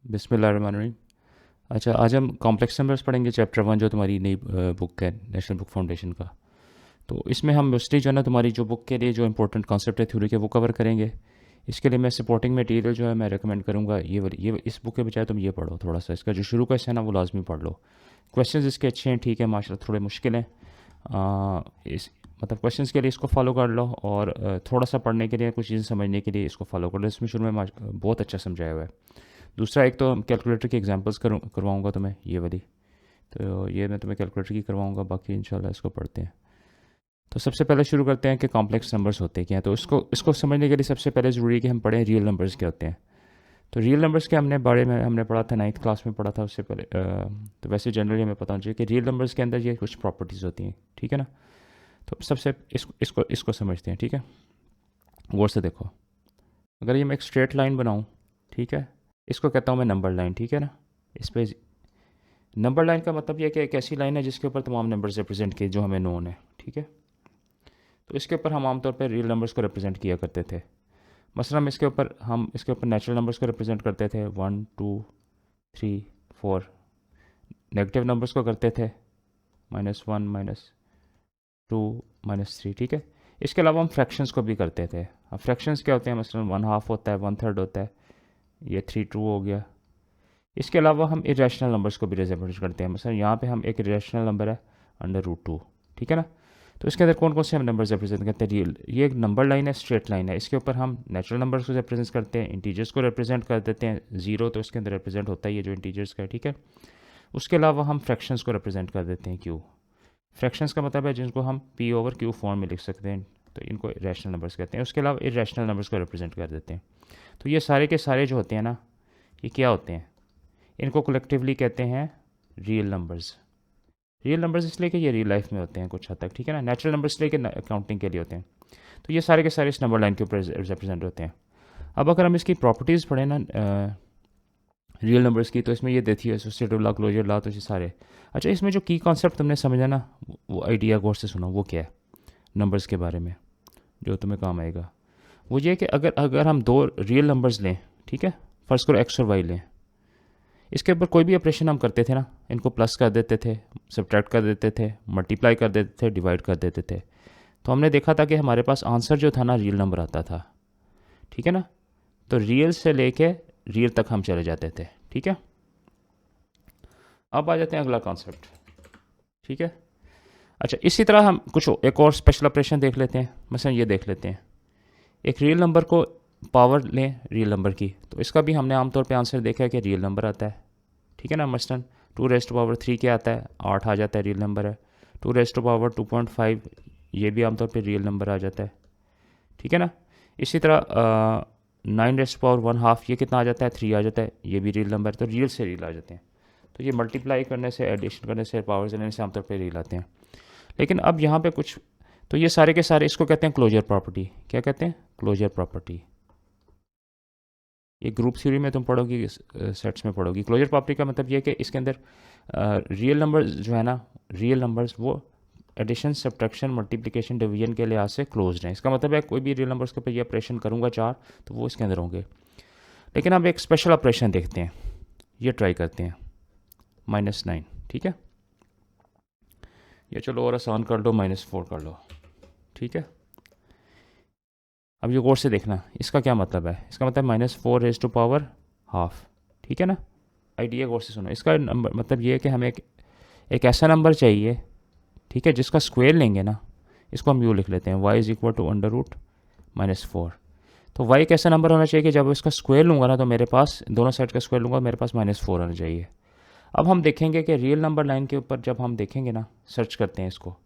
बिस्मिल्लाहिर्रहमानिर्रहीम। अच्छा, आज हम कॉम्प्लेक्स नंबर्स पढ़ेंगे, चैप्टर 1 जो तुम्हारी नई बुक है नेशनल बुक फाउंडेशन का। तो इसमें हम मोस्टली जो है ना तुम्हारी जो बुक के लिए जो इंपॉर्टेंट कॉन्सेप्ट है थ्योरी के वो कवर करेंगे। इसके लिए मैं सपोर्टिंग मटेरियल जो है मैं रेकमेंड करूँगा ये इस बुक के बजाय तुम ये पढ़ो थोड़ा सा। इसका जो शुरू का हिस्सा है ना वो लाजमी पढ़ लो। क्वेश्चंस इसके अच्छे हैं, ठीक है, माशाल्लाह थोड़े मुश्किल हैं। इस मतलब क्वेश्चंस के लिए इसको फॉलो कर लो, और थोड़ा सा पढ़ने के लिए कुछ चीज़ें समझने के लिए इसको फॉलो कर लो। इसमें शुरू में बहुत अच्छा समझाया हुआ है। दूसरा, एक तो कैलकुलेटर की एग्जांपल्स करवाऊंगा तुम्हें, ये वाली। तो ये मैं तुम्हें कैलकुलेटर की करवाऊंगा, बाकी इंशाल्लाह इसको पढ़ते हैं। तो सबसे पहले शुरू करते हैं कि कॉम्प्लेक्स नंबर्स होते क्या हैं। तो इसको इसको समझने के लिए सबसे पहले ज़रूरी है कि हम पढ़ें रियल नंबर्स क्या होते हैं। तो रियल नंबर्स के बारे में हमने पढ़ा था, 9th क्लास में पढ़ा था उससे पहले। तो वैसे जनरली हमें पता होना चाहिए कि रियल नंबर्स के अंदर ये कुछ प्रॉपर्टीज़ होती हैं, ठीक है ना। तो सबसे इसको इसको इसको समझते हैं, ठीक है। गौर से देखो, अगर ये मैं एक स्ट्रेट लाइन बनाऊँ, ठीक है, इसको कहता हूँ मैं नंबर लाइन, ठीक है ना। इस पे नंबर लाइन का मतलब यह कि एक ऐसी लाइन है जिसके ऊपर तमाम नंबर्स रिप्रेजेंट किए जो हमें नोन है, ठीक है। तो इसके ऊपर हम आमतौर पर रियल नंबर्स को रिप्रेजेंट किया करते थे। मसलन हम इसके ऊपर नेचुरल नंबर्स को रिप्रेजेंट करते थे, 1 2 3 4। नेगेटिव नंबर्स को करते थे -1 -2 -3, ठीक है। इसके अलावा हम फ्रैक्शंस को भी करते थे। अब फ्रैक्शंस क्या होते हैं, मसलन 1/2 होता है, 1/3 होता है, ये 3/2 हो गया। इसके अलावा हम इरेशनल नंबर्स को भी रिप्रेजेंट करते हैं। मसलन यहाँ पे हम एक इरेशनल नंबर है √2, ठीक है ना। तो इसके अंदर कौन कौन से हम नंबर्स रिप्रेजेंट करते हैं, रियल। ये एक नंबर लाइन है, स्ट्रेट लाइन है। इसके ऊपर हम नेचुरल नंबर्स को रिप्रेजेंट करते हैं, इंटीजर्स को रिप्रेजेंट कर देते हैं। जीरो तो इसके अंदर रिप्रेजेंट होता है, ये जो इंटीजर्स का है, ठीक है। उसके अलावा हम फ्रैक्शंस को रिप्रेजेंट कर देते हैं, क्यू। फ्रैक्शंस का मतलब है जिनको हम P/Q फॉर्म में लिख सकते हैं, तो इनको रैशनल नंबर्स कहते हैं। उसके अलावा इरेशनल नंबर्स को रिप्रेजेंट कर देते हैं। तो ये सारे के सारे जो होते हैं ना, ये क्या होते हैं, इनको कलेक्टिवली कहते हैं रियल नंबर्स। रियल नंबर्स इसलिए कि ये रियल लाइफ में होते हैं कुछ हद तक, ठीक है ना। नेचुरल नंबर्स इसलिए कि अकाउंटिंग के लिए होते हैं। तो ये सारे के सारे इस नंबर लाइन के ऊपर रिप्रेजेंट होते हैं। अब अगर हम इसकी प्रॉपर्टीज़ पढ़ें ना रियल नंबर्स की, तो इसमें ये देती है एसोसिएटिव लॉ, क्लोजर लॉ, तो ये सारे। अच्छा, इसमें जो की कॉन्सेप्ट तुमने समझा ना, वो आइडिया गौर से सुनो, वो क्या है नंबर्स के बारे में जो तुम्हें काम आएगा। वो ये कि अगर अगर हम दो रियल नंबर्स लें, ठीक है, फर्स्ट करो एक्स और वाई लें, इसके ऊपर कोई भी ऑपरेशन हम करते थे ना, इनको प्लस कर देते थे, सब्ट्रैक्ट कर देते थे, मल्टीप्लाई कर देते थे, डिवाइड कर देते थे, तो हमने देखा था कि हमारे पास आंसर जो था ना रियल नंबर आता था, ठीक है ना। तो रियल से लेके रियल तक हम चले जाते थे, ठीक है। अब आ जाते हैं अगला कॉन्सेप्ट, ठीक है। अच्छा, इसी तरह हम कुछ एक और स्पेशल ऑपरेशन देख लेते हैं। मसलन ये देख लेते हैं, एक रियल नंबर को पावर लें रियल नंबर की, तो इसका भी हमने आमतौर पे आंसर देखा है कि रियल नंबर आता है, ठीक है ना। मसलन 2⁻³ क्या आता है, 8 आ जाता है, रियल नंबर है। 2⁻2.5 ये भी आमतौर पे रियल नंबर आ जाता है, ठीक है ना। इसी तरह 9⁻1/2 ये कितना आ जाता है, 3 आ जाता है, ये भी रियल नंबर है। तो रियल से रियल आ जाते हैं। तो ये मल्टीप्लाई करने से, एडिशन करने से, पावर से लेने से आमतौर पर रियल आते हैं। लेकिन अब यहाँ पे कुछ, तो ये सारे के सारे इसको कहते हैं क्लोजर प्रॉपर्टी। क्या कहते हैं, क्लोजर प्रॉपर्टी। ये ग्रुप थ्योरी में तुम पढ़ोगी, सेट्स में पढ़ोगी। क्लोजर प्रॉपर्टी का मतलब ये है कि इसके अंदर रियल नंबर्स जो है ना, रियल नंबर्स वो एडिशन, सब्ट्रैक्शन, मल्टीप्लिकेशन, डिवीजन के लिहाज से क्लोज्ड हैं। इसका मतलब है कोई भी रियल नंबर्स के ऊपर ये ऑपरेशन करूँगा 4, तो वो इसके अंदर होंगे। लेकिन अब एक स्पेशल ऑपरेशन देखते हैं, ये ट्राई करते हैं, -9, ठीक है। ये चलो और आसान कर लो, -4 कर लो, ठीक है। अब ये गौर से देखना, इसका क्या मतलब है। इसका मतलब -4⁻², ठीक है ना। आइडिया गौर से सुनो, इसका नंबर मतलब ये है कि हमें एक ऐसा नंबर चाहिए, ठीक है, जिसका स्क्वायर लेंगे ना, इसको हम यूँ लिख लेते हैं, y = √-4। तो y एक ऐसा नंबर होना चाहिए कि जब इसका स्क्वायर लूँगा ना, तो मेरे पास दोनों साइड का स्क्वायर लूँगा, मेरे पास -4 आना चाहिए। अब हम देखेंगे कि रियल नंबर लाइन के ऊपर जब हम देखेंगे ना, सर्च करते हैं इसको,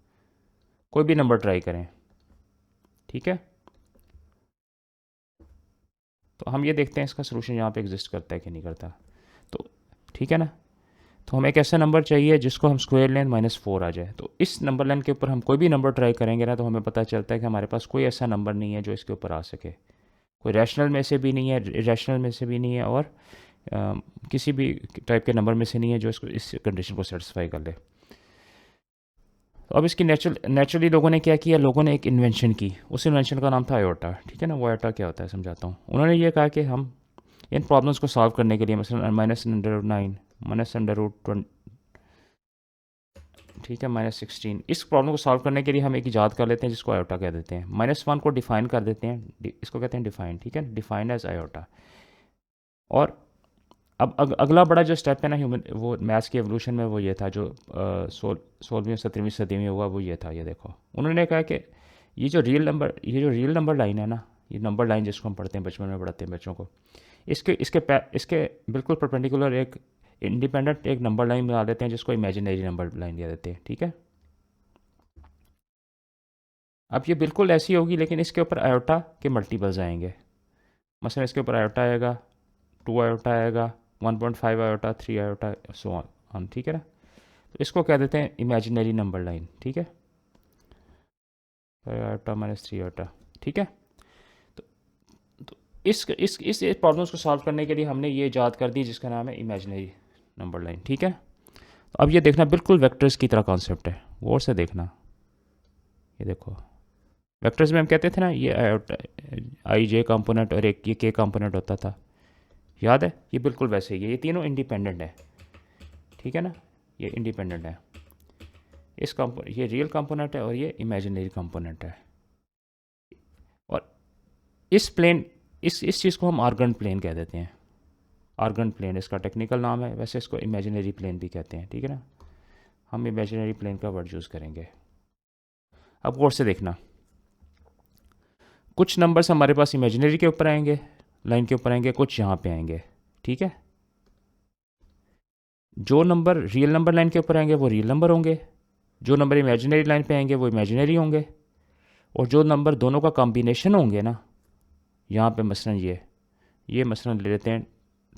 कोई भी नंबर ट्राई करें, ठीक है, तो हम ये देखते हैं इसका सोल्यूशन यहाँ पे एग्जिस्ट करता है कि नहीं करता। तो ठीक है ना। तो हमें एक ऐसा नंबर चाहिए जिसको हम स्क्वायर लें -4 आ जाए। तो इस नंबर लाइन के ऊपर हम कोई भी नंबर ट्राई करेंगे ना, तो हमें पता चलता है कि हमारे पास कोई ऐसा नंबर नहीं है जो इसके ऊपर आ सके। कोई रैशनल में से भी नहीं है, इरेशनल में से भी नहीं है, और किसी भी टाइप के नंबर में से नहीं है जो इसको इस कंडीशन को सेटिस्फाई कर ले। तो अब इसकी नेचुरली लोगों ने क्या किया, लोगों ने एक इन्वेंशन की। उस इन्वेंशन का नाम था आयोटा, ठीक है ना। वो आयोटा क्या होता है समझाता हूँ। उन्होंने ये कहा कि हम इन प्रॉब्लम्स को सॉल्व करने के लिए मसलन -√9 -√20, ठीक है, -16, इस प्रॉब्लम को सॉल्व करने के लिए हम एक ईजाद कर लेते हैं जिसको आयोटा कह देते हैं। -1 को डिफाइन कर देते हैं, इसको कहते हैं डिफाइन, ठीक है, डिफाइन एज आयोटा। और अब अगला बड़ा जो स्टेप है ना ह्यूमन वो मैथ्स के एवोल्यूशन में, वो ये था जो 16वीं 17वीं सदी में हुआ, वो ये था, ये देखो उन्होंने कहा कि ये जो रियल नंबर लाइन है ना, ये नंबर लाइन जिसको हम पढ़ते हैं, बचपन में पढ़ाते हैं बच्चों को, इसके बिल्कुल परपेंडिकुलर एक इंडिपेंडेंट एक नंबर लाइन बना देते हैं जिसको इमेजिनरी नंबर लाइन दे देते हैं, ठीक है। अब ये बिल्कुल ऐसी होगी लेकिन इसके ऊपर आयोटा के मल्टीपल्स आएंगे। मसलन इसके ऊपर आयोटा आएगा, 2 आयोटा आएगा, 1.5 आयोटा, 3 आयोटा, सो ऑन, ठीक है ना। तो इसको कह देते हैं इमेजिनरी नंबर लाइन, ठीक है, 5 आयोटा -3 आयोटा, ठीक है। तो इस प्रॉब्लम्स को सॉल्व करने के लिए हमने ये ईजाद कर दी जिसका नाम है इमेजिनरी नंबर लाइन, ठीक है। तो अब ये देखना बिल्कुल वेक्टर्स की तरह कॉन्सेप्ट है, गौर से देखना। ये देखो वेक्टर्स में हम कहते थे ना ये आई जे कंपोनेंट और एक ये के कंपोनेंट होता था, याद है, ये बिल्कुल वैसे ही है, ये तीनों इंडिपेंडेंट है, ठीक है ना, ये इंडिपेंडेंट है। ये रियल कंपोनेंट है और ये इमेजिनरी कंपोनेंट है। और इस प्लेन इस चीज़ को हम आर्गन प्लेन कह देते हैं, आर्गन प्लेन इसका टेक्निकल नाम है, वैसे इसको इमेजिनरी प्लेन भी कहते हैं, ठीक है ना। हम इमेजिनरी प्लेन का वर्ड यूज़ करेंगे। अब गौर से देखना, कुछ नंबर्स हमारे पास इमेजिनरी के ऊपर आएंगे, लाइन के ऊपर आएंगे, कुछ यहाँ पे आएंगे, ठीक है। जो नंबर रियल नंबर लाइन के ऊपर आएंगे वो रियल नंबर होंगे, जो नंबर इमेजिनरी लाइन पे आएंगे वो इमेजिनरी होंगे, और जो नंबर दोनों का कॉम्बिनेशन होंगे ना, यहाँ पे मसलन ये मसलन ले लेते हैं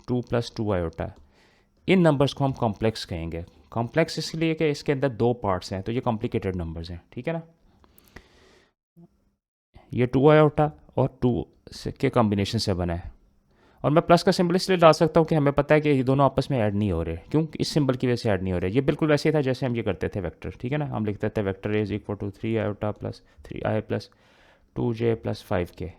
2 + 2 आयोटा, इन नंबर्स को हम कॉम्प्लेक्स कहेंगे। कॉम्प्लेक्स इसलिए कि इसके अंदर 2 पार्ट्स हैं, तो ये कॉम्प्लिकेटेड नंबर्स हैं, ठीक है ना। ये 2 आयोटा और 2 के कॉम्बिनेशन से बना है, और मैं प्लस का सिंबल इसलिए डाल सकता हूँ कि हमें पता है कि ये दोनों आपस में ऐड नहीं हो रहे, क्यों, इस सिंबल की वजह से ऐड नहीं हो रहे। ये बिल्कुल वैसे ही था जैसे हम ये करते थे वेक्टर, ठीक है ना, हम लिखते थे vector A = 3 iota + 3i + 2j + 5k।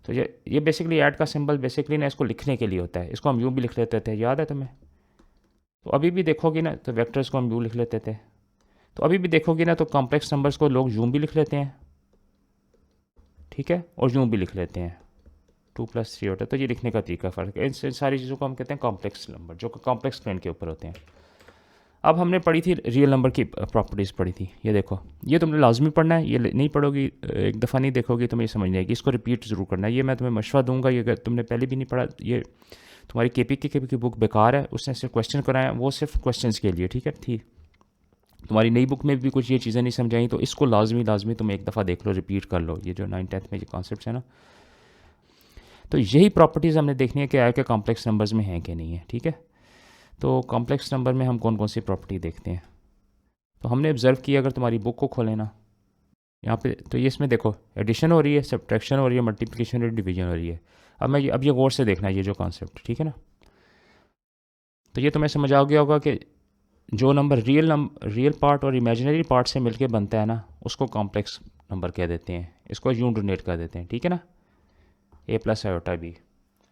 तो ये बेसिकली ऐड का सिंबल बेसिकली ना इसको लिखने के लिए होता है, इसको हम यूँ भी लिख लेते थे, याद है तुम्हें। तो अभी भी देखोगे ना तो वेक्टर्स को हम यूँ लिख लेते थे, तो अभी भी देखोगे ना तो कॉम्प्लेक्स नंबर्स को लोग यूँ भी लिख लेते हैं, ठीक है, और यूँ भी लिख लेते हैं 2 + 3 होता है। तो ये लिखने का तरीका फ़र्क है। इन सारी चीज़ों को हम कहते हैं कॉम्प्लेक्स नंबर, जो कॉम्प्लेक्स प्लेन के ऊपर होते हैं। अब हमने पढ़ी थी रियल नंबर की प्रॉपर्टीज़ पढ़ी थी, ये देखो, ये तुमने लाजमी पढ़ना है, ये नहीं पढ़ोगी एक दफ़ा नहीं देखोगी तुम्हें ये समझ नहीं आएगी, इसको रिपीट ज़रूर करना है। ये मैं तुम्हें मशवरा दूंगा, ये अगर तुमने पहले भी नहीं पढ़ा, ये तुम्हारी KPK की बुक बेकार है, उसने सिर्फ क्वेश्चन कराया, वो सिर्फ क्वेश्चन के लिए, ठीक है, थी। तुम्हारी नई बुक में भी कुछ ये चीज़ें नहीं समझाई, तो इसको लाजमी तुम एक दफ़ा देख लो, रिपीट कर लो, ये जो 9th 10th में ये कॉन्सेप्ट है ना। तो यही प्रॉपर्टीज़ हमने देखनी है कि आया के कॉम्प्लेक्स नंबर्स में हैं कि नहीं है, ठीक है। तो कॉम्प्लेक्स नंबर में हम कौन कौन सी प्रॉपर्टी देखते हैं, तो हमने ऑब्जर्व किया, अगर तुम्हारी बुक को खोले ना यहाँ पे, तो ये इसमें देखो एडिशन हो रही है, सब्ट्रैक्शन हो रही है, मल्टीप्लिकेशन और डिवीजन हो रही है। अब ये गौर से देखना ये जो कॉन्सेप्ट, ठीक है ना। तो ये तुम्हें समझ आ गया होगा कि जो नंबर रियल पार्ट और इमेजिनरी पार्ट से मिलके बनता है ना, उसको कॉम्प्लेक्स नंबर कह देते हैं, इसको यूँ डोनेट कर देते हैं, ठीक है ना। A + आयोटा B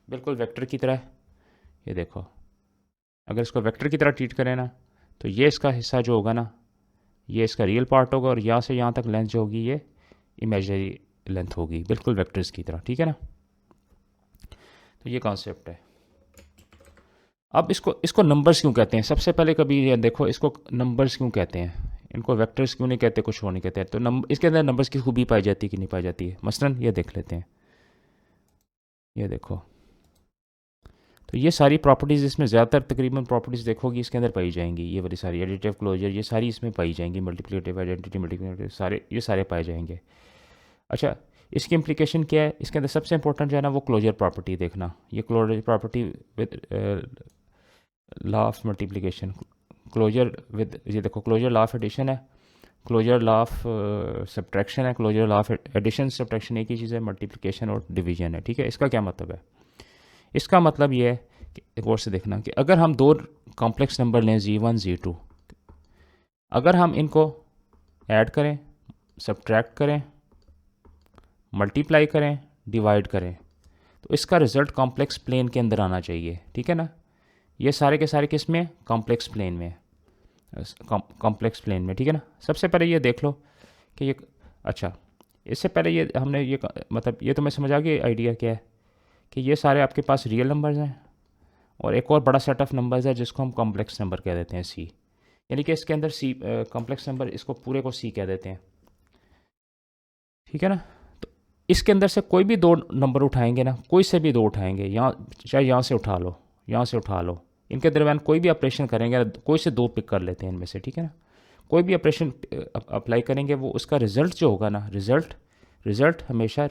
बिल्कुल वेक्टर की तरह, ये देखो, अगर इसको वेक्टर की तरह ट्रीट करें ना, तो ये इसका हिस्सा जो होगा ना, ये इसका रियल पार्ट होगा, और यहाँ से यहाँ तक लेंथ जो होगी ये इमेजिनरी लेंथ होगी, बिल्कुल वेक्टर्स की तरह, ठीक है ना। तो ये कॉन्सेप्ट है। अब इसको नंबर्स क्यों कहते हैं, सबसे पहले कभी ये देखो इसको नंबर्स क्यों कहते हैं, इनको वेक्टर्स क्यों नहीं कहते, कुछ और नहीं कहते हैं। तो इसके अंदर नंबर्स की खूबी पाई जाती है कि नहीं पाई जाती है, मसलन ये देख लेते हैं, ये देखो, तो ये सारी प्रॉपर्टीज़ इसमें ज़्यादातर तकरीबन प्रॉपर्टीज़ देखोगी इसके अंदर पाई जाएंगी, ये वाली सारी एडिटिव क्लोजर, ये सारी इसमें पाई जाएंगी, मल्टीप्लिकेटिव आइडेंटिटी, मल्टीप्लिकेटिव, ये सारे पाए जाएंगे। अच्छा, इसकी इम्प्लीकेशन क्या है, इसके अंदर सबसे इंपॉर्टेंट जो है ना वो क्लोजर प्रॉपर्टी देखना, ये closure property with law of multiplication, closure with, ये देखो क्लोजर लॉ ऑफ एडिशन है, क्लोजर लॉ ऑफ सब्ट्रैक्शन है, closure law of addition subtraction एक ही चीज़ है, मल्टीप्लिकेशन और डिवीजन है, ठीक है। इसका क्या मतलब है, इसका मतलब ये है कि गौर से देखना कि अगर हम 2 कॉम्प्लेक्स नंबर लें Z1 Z2, अगर हम इनको ऐड करें, सब्ट्रैक्ट करें, मल्टीप्लाई करें, डिवाइड करें, तो इसका रिजल्ट कॉम्प्लेक्स प्लेन के अंदर आना चाहिए, ठीक है ना। ये सारे के सारे किस में, कॉम्प्लेक्स प्लेन में, कॉम्प्लेक्स प्लेन में, ठीक है ना। सबसे पहले ये देख लो कि ये, अच्छा इससे पहले ये हमने ये मतलब ये तो मैं समझ आ गया आइडिया क्या है, कि ये सारे आपके पास रियल नंबर्स हैं और एक और बड़ा सेट ऑफ नंबर्स है जिसको हम कॉम्प्लेक्स नंबर कह देते हैं, सी। यानी कि इसके अंदर सी कॉम्प्लेक्स नंबर, इसको पूरे को सी कह देते हैं, ठीक है ना। तो इसके अंदर से कोई भी दो नंबर उठाएंगे ना, कोई से भी दो उठाएंगे, यहाँ चाहे यहाँ से उठा लो, यहाँ से उठा लो, इनके दरमियान कोई भी ऑपरेशन करेंगे, कोई से दो पिक कर लेते हैं इनमें से, ठीक है ना। कोई भी ऑपरेशन अप्लाई करेंगे, वो उसका रिजल्ट जो होगा ना, रिजल्ट हमेशा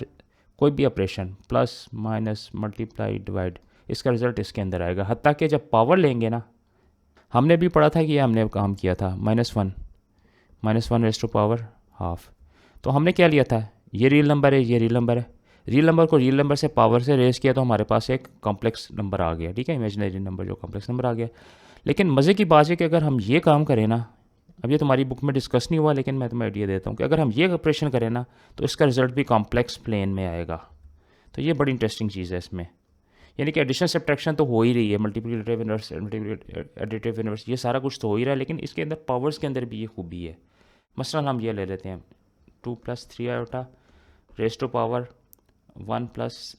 कोई भी operation plus minus multiply divide, इसका रिजल्ट इसके अंदर आएगा। हत्ता कि जब पावर लेंगे ना, हमने भी पढ़ा था कि ये हमने काम किया था -1 रेज़ टू पावर हाफ। तो हमने क्या लिया था, ये रियल नंबर है, ये रियल नंबर है, रियल नंबर को रियल नंबर से पावर से रेज़ किया तो हमारे पास एक कॉम्प्लेक्स नंबर आ गया, ठीक है, इमेजिनरी नंबर जो कॉम्प्लेक्स नंबर आ गया। लेकिन मज़े की बात है कि अगर हम ये काम करें ना, अब ये तुम्हारी बुक में डिस्कस नहीं हुआ लेकिन मैं तुम्हें आइडिया देता हूँ कि अगर हम ये ऑपरेशन करें ना तो इसका रिजल्ट भी कॉम्प्लेक्स प्लेन में आएगा। तो ये बड़ी इंटरेस्टिंग चीज़ है इसमें, यानी कि एडिशन सब्ट्रैक्शन तो हो ही रही है, मल्टीप्लिकेटिव इनवर्स, एडिटिव इनवर्स, ये सारा कुछ तो हो ही रहा है, लेकिन इसके अंदर पावर्स के अंदर भी ये खूबी है। मसलन हम ये ले लेते हैं 2 + 3 आयोटा रेज़ टू पावर 1 +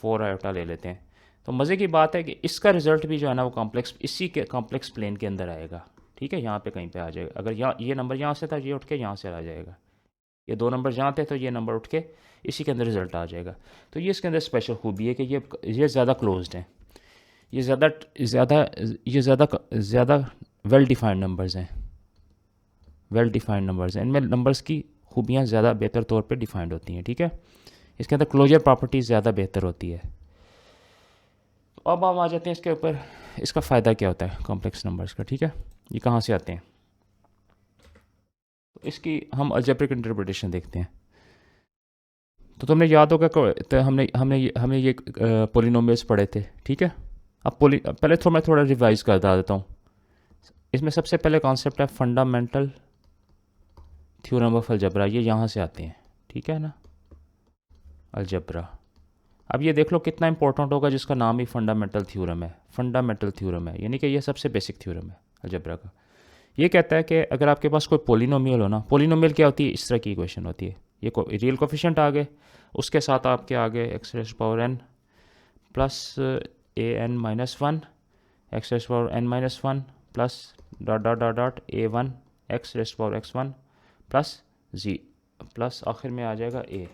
4 आयोटा ले लेते हैं। तो मज़े की बात है कि इसका रिजल्ट भी जो है ना वो कॉम्प्लेक्स, इसी के कॉम्प्लेक्स प्लेन के अंदर आएगा, ठीक है, यहाँ पे कहीं पे आ जाएगा। अगर यहाँ ये नंबर यहाँ से था, ये उठ के यहाँ से आ जाएगा, ये दो नंबर जहाँ थे तो ये नंबर उठ के इसी के अंदर रिजल्ट आ जाएगा। तो ये इसके अंदर स्पेशल खूबी है कि ये ज़्यादा क्लोज्ड हैं, ये ज़्यादा वेल डिफाइंड नंबर्स हैं, इनमें नंबर्स की खूबियाँ ज़्यादा बेहतर तौर पे डिफाइंड होती हैं, ठीक है। इसके अंदर क्लोजर प्रॉपर्टीज़ ज़्यादा बेहतर होती है। तो अब हम आ जाते हैं इसके ऊपर, इसका फ़ायदा क्या होता है कॉम्प्लेक्स नंबर्स का, ठीक है, ये कहाँ से आते हैं। तो इसकी हम अलजेब्रिक इंटरप्रिटेशन देखते हैं। तो तुमने याद होगा तो हमने ये पोलिनोमियल्स पढ़े थे, ठीक है। अब पहले तो मैं थोड़ा रिवाइज कर देता हूँ। इसमें सबसे पहले कॉन्सेप्ट है फंडामेंटल थ्योरम ऑफ अलजेब्रा, ये यहाँ से आते हैं, ठीक है ना, अलजेब्रा। अब ये देख लो कितना इंपॉर्टेंट होगा जिसका नाम ही फंडामेंटल थ्योरम है, यानी कि ये सबसे बेसिक थ्योरम है अलजेब्रा का। ये कहता है कि अगर आपके पास कोई पोलिनोमियल हो ना, पोलिनोमियल क्या होती है, इस तरह की इक्वेशन होती है, ये रियल कोफिशिएंट आ गए, उसके साथ आपके आगे x⁻n plus an-1 x⁻n-1 plus a1 x⁻x1 plus z plus आखिर में आ जाएगा a।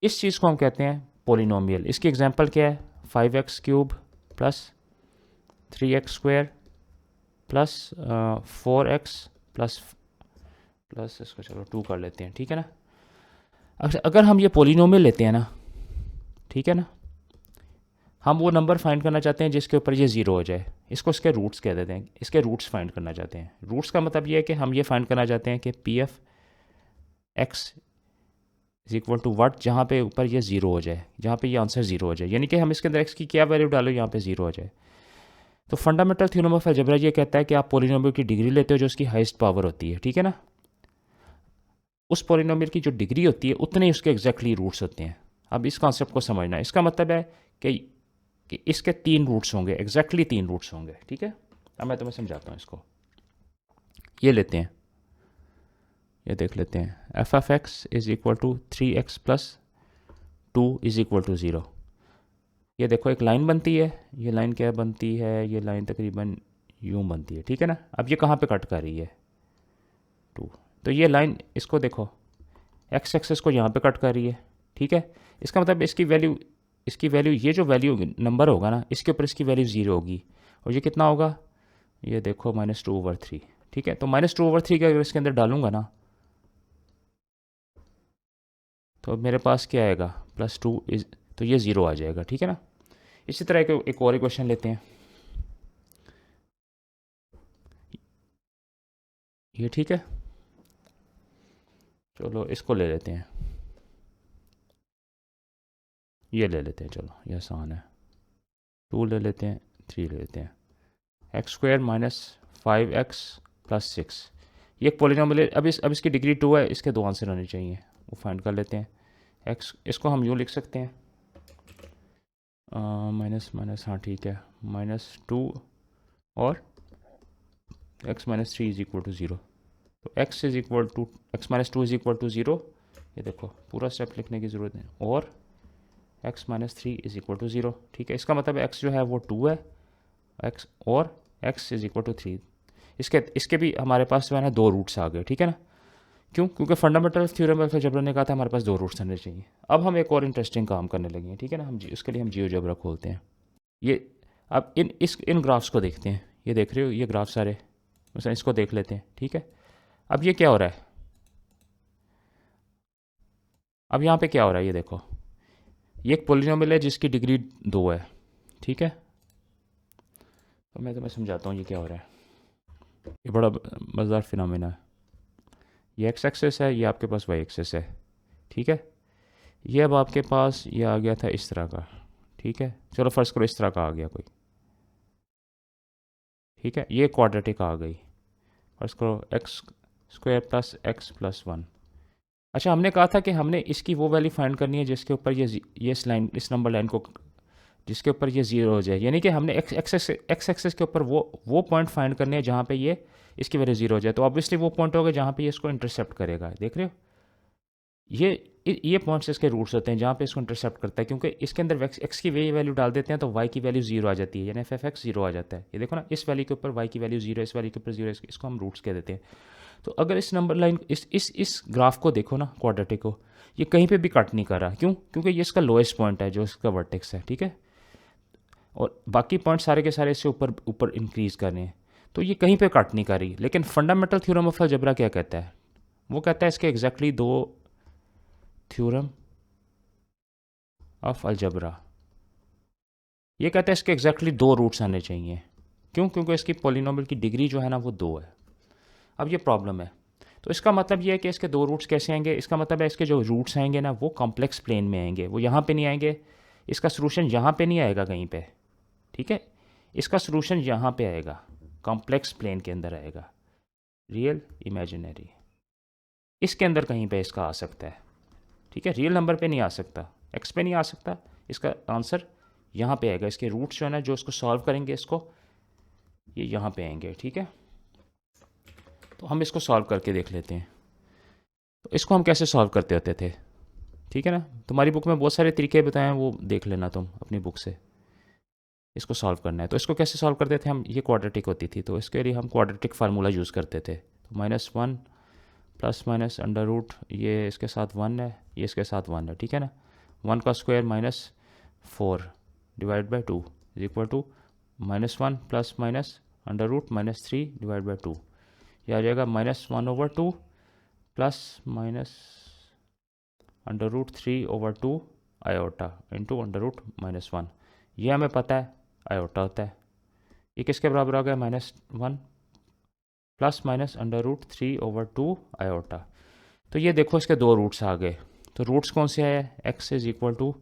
इस चीज़ को हम कहते हैं पोलिनोमियल। इसकी एग्जांपल क्या है, 5x³ plus 3x² plus 4x plus इसको चलो 2 कर लेते हैं, ठीक है ना। अगर हम ये पोलिनोमियल लेते हैं ना, ठीक है ना, हम वो नंबर फाइंड करना चाहते हैं जिसके ऊपर ये ज़ीरो हो जाए, इसको इसके रूट्स कह देते हैं, इसके रूट्स फाइंड करना चाहते हैं। रूट्स का मतलब ये है कि हम ये फाइंड करना चाहते हैं कि p(x) = व्हाट, जहाँ पे ऊपर ये ज़ीरो हो जाए, जहाँ पे ये आंसर ज़ीरो हो जाए, यानी कि हम इसके अंदर x की क्या वैल्यू डालो यहाँ पे ज़ीरो हो जाए। तो फंडामेंटल थ्योरम ऑफ अलजेब्रा ये कहता है कि आप पोलिनोमियल की डिग्री लेते हो जो उसकी हाईएस्ट पावर होती है, ठीक है ना। उस पोलिनोमियल की जो डिग्री होती है उतने ही उसके एग्जैक्टली रूट्स होते हैं। अब इस कॉन्सेप्ट को समझना, इसका मतलब है कि इसके 3 रूट्स होंगे, एग्जैक्टली 3 रूट्स होंगे, ठीक है। अब मैं तुम्हें समझाता हूँ इसको। ये लेते हैं, ये देख लेते हैं, f(x) = 3x + 2 = 0। ये देखो एक लाइन बनती है, ये लाइन क्या बनती है, ये लाइन तकरीबन यूँ बनती है, ठीक है ना। अब ये कहाँ पे कट कर रही है, 2, तो ये लाइन इसको देखो x एक्सेस को यहाँ पे कट कर रही है, ठीक है। इसका मतलब इसकी वैल्यू ये जो वैल्यू नंबर होगा ना, इसके ऊपर इसकी वैल्यू 0 होगी, और ये कितना होगा, ये देखो -2/3, ठीक है। तो -2/3 का अगर इसके अंदर डालूंगा ना तो मेरे पास क्या आएगा, +2 तो ये 0 आ जाएगा, ठीक है ना। इसी तरह एक और इक्वेशन लेते हैं, ये ठीक है, चलो इसको ले लेते हैं, ये ले लेते हैं, चलो ये आसान है, 2 ले लेते हैं, 3 ले लेते हैं, x² - 5x + 6, ये एक पोलिनोमियल है। अब इसकी डिग्री 2 है, इसके 2 आंसर होने चाहिए, वो फाइंड कर लेते हैं। एक्स, इसको हम यूँ लिख सकते हैं माइनस माइनस, हाँ ठीक है, -2 और x minus 3 is equal to 0। तो x is equal to x minus 2 is equal to 0। ये देखो पूरा स्टेप लिखने की ज़रूरत है, और x minus 3 is equal to 0। ठीक है, इसका मतलब x जो है वो 2 है, x और x इज इक्वल टू 3। इसके भी हमारे पास जो है ना दो रूट्स आ गए। ठीक है ना, क्यों? क्योंकि फंडामेंटल थ्योरम ऑफ अलजेब्रा ने कहा था हमारे पास दो रूट्स आने चाहिए। अब हम एक और इंटरेस्टिंग काम करने लगे हैं। ठीक है ना, हम उसके लिए हम जियोजेब्रा खोलते हैं। ये अब इन ग्राफ्स को देखते हैं। ये देख रहे हो ये ग्राफ सारे, मतलब इसको देख लेते हैं। ठीक है, अब ये क्या हो रहा है, अब यहाँ पे क्या हो रहा है, ये देखो, ये एक पोलिनोमियल है जिसकी डिग्री 2 है। ठीक है, तो मैं तुम्हें समझाता हूँ ये क्या हो रहा है। ये बड़ा मज़ेदार फिनोमेना है। ये एक्स एक्सेस है, ये आपके पास वाई एक्सेस है। ठीक है, ये अब आपके पास ये आ गया था इस तरह का। ठीक है, चलो फर्ज करो इस तरह का आ गया कोई। ठीक है, ये क्वाड्रेटिक आ गई। फर्ज करो x square plus x plus 1। अच्छा, हमने कहा था कि हमने इसकी वो वैल्यू फाइंड करनी है जिसके ऊपर ये इस नंबर लाइन को, जिसके ऊपर ये 0 हो जाए। यानी कि हमने एक्स एक्सेस के ऊपर वो पॉइंट फाइंड करने हैं जहाँ पे ये इसकी वैल्यू 0 हो जाए। तो ऑब्वियसली वो पॉइंट होगा जहाँ पे ये इसको इंटरसेप्ट करेगा। देख रहे हो, ये पॉइंट्स इसके रूट्स होते हैं जहाँ पे इसको इंटरसेप्ट करता है, क्योंकि इसके अंदर एक्स की वैल्यू डाल देते हैं तो वाई की वैल्यू 0 आ जाती है, यानी एफ एक्स 0 आ जाता है। ये देखो ना, इस वैल्यू के ऊपर वाई की वैल्यू 0, इस वैल्यू के ऊपर 0, इसको हम रूट्स कह देते हैं। तो अगर इस नंबर लाइन इस ग्राफ को देखो ना, क्वाड्रेटिक को, ये कहीं पे भी कट नहीं कर रहा। क्यों? क्योंकि ये इसका लोएस्ट पॉइंट है जो इसका वर्टेक्स है। ठीक है, और बाकी पॉइंट सारे के सारे इससे ऊपर ऊपर इंक्रीज कर रहे हैं, तो ये कहीं पे कट नहीं कर रही। लेकिन फंडामेंटल थ्योरम ऑफ अलजेब्रा क्या कहता है? वो कहता है इसके एग्जैक्टली दो थ्योरम ऑफ अलजेब्रा, ये कहता है इसके एग्जैक्टली दो रूट्स आने चाहिए। क्यों? क्योंकि इसकी पॉलिनोमियल की डिग्री जो है ना वो 2 है। अब ये प्रॉब्लम है, तो इसका मतलब ये है कि इसके दो रूट्स कैसे आएंगे? इसका मतलब है इसके जो रूट्स आएंगे ना वो कॉम्प्लेक्स प्लेन में आएंगे, वो यहाँ पे नहीं आएंगे। इसका सोल्यूशन यहाँ पे नहीं आएगा कहीं पे। ठीक है, इसका सोल्यूशन यहाँ पे आएगा, कॉम्प्लेक्स प्लेन के अंदर आएगा, रियल इमेजिनरी, इसके अंदर कहीं पे इसका आ सकता है। ठीक है, रियल नंबर पे नहीं आ सकता, एक्स पे नहीं आ सकता। इसका आंसर यहाँ पे आएगा। इसके रूट्स जो है ना जो इसको सॉल्व करेंगे इसको, ये यहाँ पे आएंगे। ठीक है, तो हम इसको सॉल्व करके देख लेते हैं। तो इसको हम कैसे सॉल्व करते होते थे? ठीक है ना, तुम्हारी बुक में बहुत सारे तरीके बताए हैं, वो देख लेना तुम अपनी बुक से। इसको सॉल्व करना है तो इसको कैसे सॉल्व करते थे हम? ये क्वाड्रेटिक होती थी तो इसके लिए हम क्वाड्रेटिक फार्मूला यूज़ करते थे। तो -1 प्लस माइनस अंडर रूट, ये इसके साथ 1 है, ये इसके साथ 1 है। ठीक है ना, 1 का square -4 divide by 2 is equal to -1 plus minus under root -3 divide by 2। यह आ जाएगा -1/2 plus minus under root 3/2 iota into under root -1। ये हमें पता है आयोटा होता है। ये किसके बराबर आ गया? -1 plus minus under root 3/2 iota. तो ये देखो इसके दो रूट्स आ गए। तो रूट्स कौन से आए? x is equal to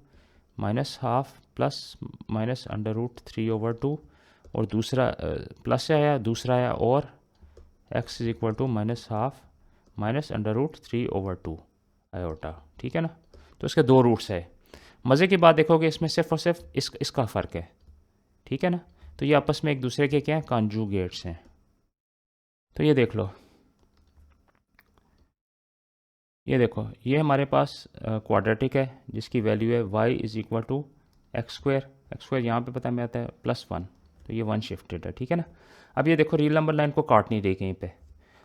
-12 plus minus under root 3/2, और दूसरा प्लस से आया, दूसरा आया और x is equal to -12 minus under root 3/2 iota. ठीक है ना, तो इसके दो रूट्स है। मज़े की बात देखोगे इसमें सिर्फ और सिर्फ इसका फ़र्क है। ठीक है ना, तो ये आपस में एक दूसरे के क्या हैं? कॉन्जुगेट्स हैं। तो ये देख लो, ये देखो, ये हमारे पास क्वाड्रेटिक है जिसकी वैल्यू है y is equal to x square यहाँ पे पता में आता है +1, तो ये 1 शिफ्टेड है। ठीक है ना, अब ये देखो रियल नंबर लाइन को काट नहीं रही कहीं पे,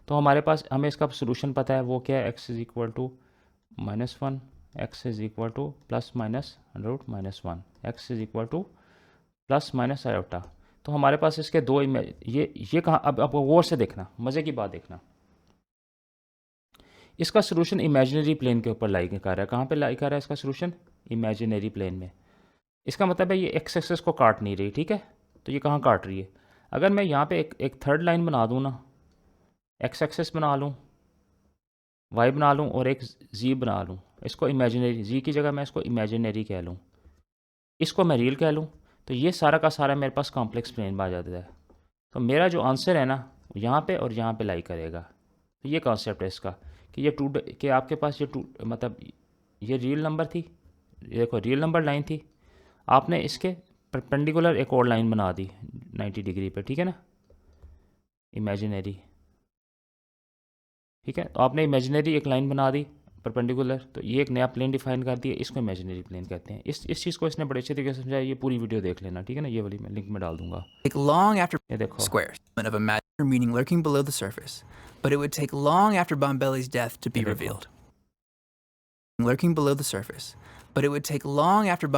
तो हमारे पास हमें इसका सोल्यूशन पता है। वो क्या है? x is equal to -1, x is equal to plus minus under root -1, x is equal to plus minus iota. तो हमारे पास इसके दो इमेज, ये कहाँ, अब गौर से देखना, मज़े की बात देखना, इसका सोल्यूशन इमेजिनरी प्लेन के ऊपर लाई कर रहा है। कहाँ पे लाई कर रहा है इसका सोल्यूशन? इमेजिनरी प्लेन में। इसका मतलब है ये एक्स एक्सेस को काट नहीं रही। ठीक है, तो ये कहाँ काट रही है? अगर मैं यहाँ पे एक थर्ड लाइन बना दूँ ना, एक्स एक्सेस बना लूँ, वाई बना लूँ और एक जी बना लूँ, इसको इमेजिनरी, जी की जगह मैं इसको इमेजिनरी कह लूँ, इसको मैं रियल कह लूँ, तो ये सारा का सारा मेरे पास कॉम्प्लेक्स प्लेन में आ जाता है। तो मेरा जो आंसर है ना यहाँ पे और यहाँ पे लाई करेगा। तो ये कॉन्सेप्ट है इसका कि ये टू, कि आपके पास ये टू, मतलब ये रियल नंबर थी, ये देखो रियल नंबर लाइन थी, आपने इसके परपेंडिकुलर एक और लाइन बना दी 90 डिग्री पे, ठीक है ना, इमेजिनरी, ठीक है। तो आपने इमेजिनरी एक लाइन बना दी परपेंडिकुलर, तो ये एक नया प्लेन डिफाइन कर दिया, इसको इमेजिनरी प्लेन कहते हैं। इस चीज़ को इसने बड़े अच्छे तरीके से समझाया, ये पूरी वीडियो देख लेना, ठीक है ना, ये वाली मैं लिंक में डाल दूंगा। Take long after ये देखो squares of a matter meaning lurking below the surface, but it would take long after Bombelli's death to be देखो। revealed. Lurking below the surface, but it would take long after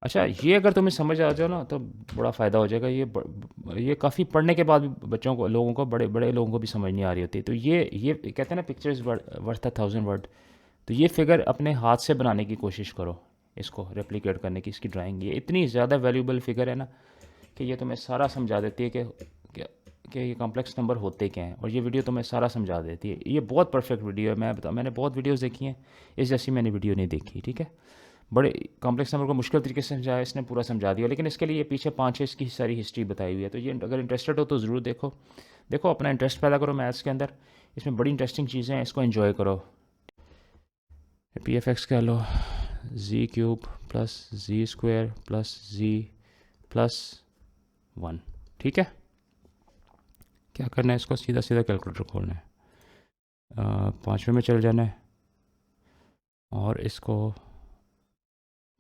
अच्छा, ये अगर तुम्हें समझ आ जाओ ना तो बड़ा फ़ायदा हो जाएगा। ये काफ़ी पढ़ने के बाद भी बच्चों को, लोगों को, बड़े बड़े लोगों को भी समझ नहीं आ रही होती। तो ये कहते हैं ना पिक्चर्स वर्थ 1000 वर्ड। तो ये फिगर अपने हाथ से बनाने की कोशिश करो, इसको रेप्लिकेट करने की, इसकी ड्राइंग। ये इतनी ज़्यादा वैल्यूबल फिगर है ना कि ये तुम्हें सारा समझा देती है कि ये कॉम्प्लेक्स नंबर होते क्या हैं, और ये वीडियो तुम्हें सारा समझा देती है। ये बहुत परफेक्ट वीडियो है, मैंने बहुत वीडियोस देखी हैं, इस जैसी मैंने वीडियो नहीं देखी, ठीक है। बड़े कॉम्प्लेक्स नंबर को मुश्किल तरीके से समझाया, इसने पूरा समझा दिया, लेकिन इसके लिए पीछे 5-6 इसकी सारी हिस्ट्री बताई हुई है। तो ये अगर इंटरेस्टेड हो तो ज़रूर देखो अपना इंटरेस्ट पैदा करो मैथ्स के अंदर, इसमें बड़ी इंटरेस्टिंग चीज़ें हैं, इसको एंजॉय करो। pf(x) कह लो z³ plus z² plus z plus 1, ठीक है। क्या करना है, इसको सीधा सीधा कैलकुलेटर खोलना है, 5वें में चल जाना है, और इसको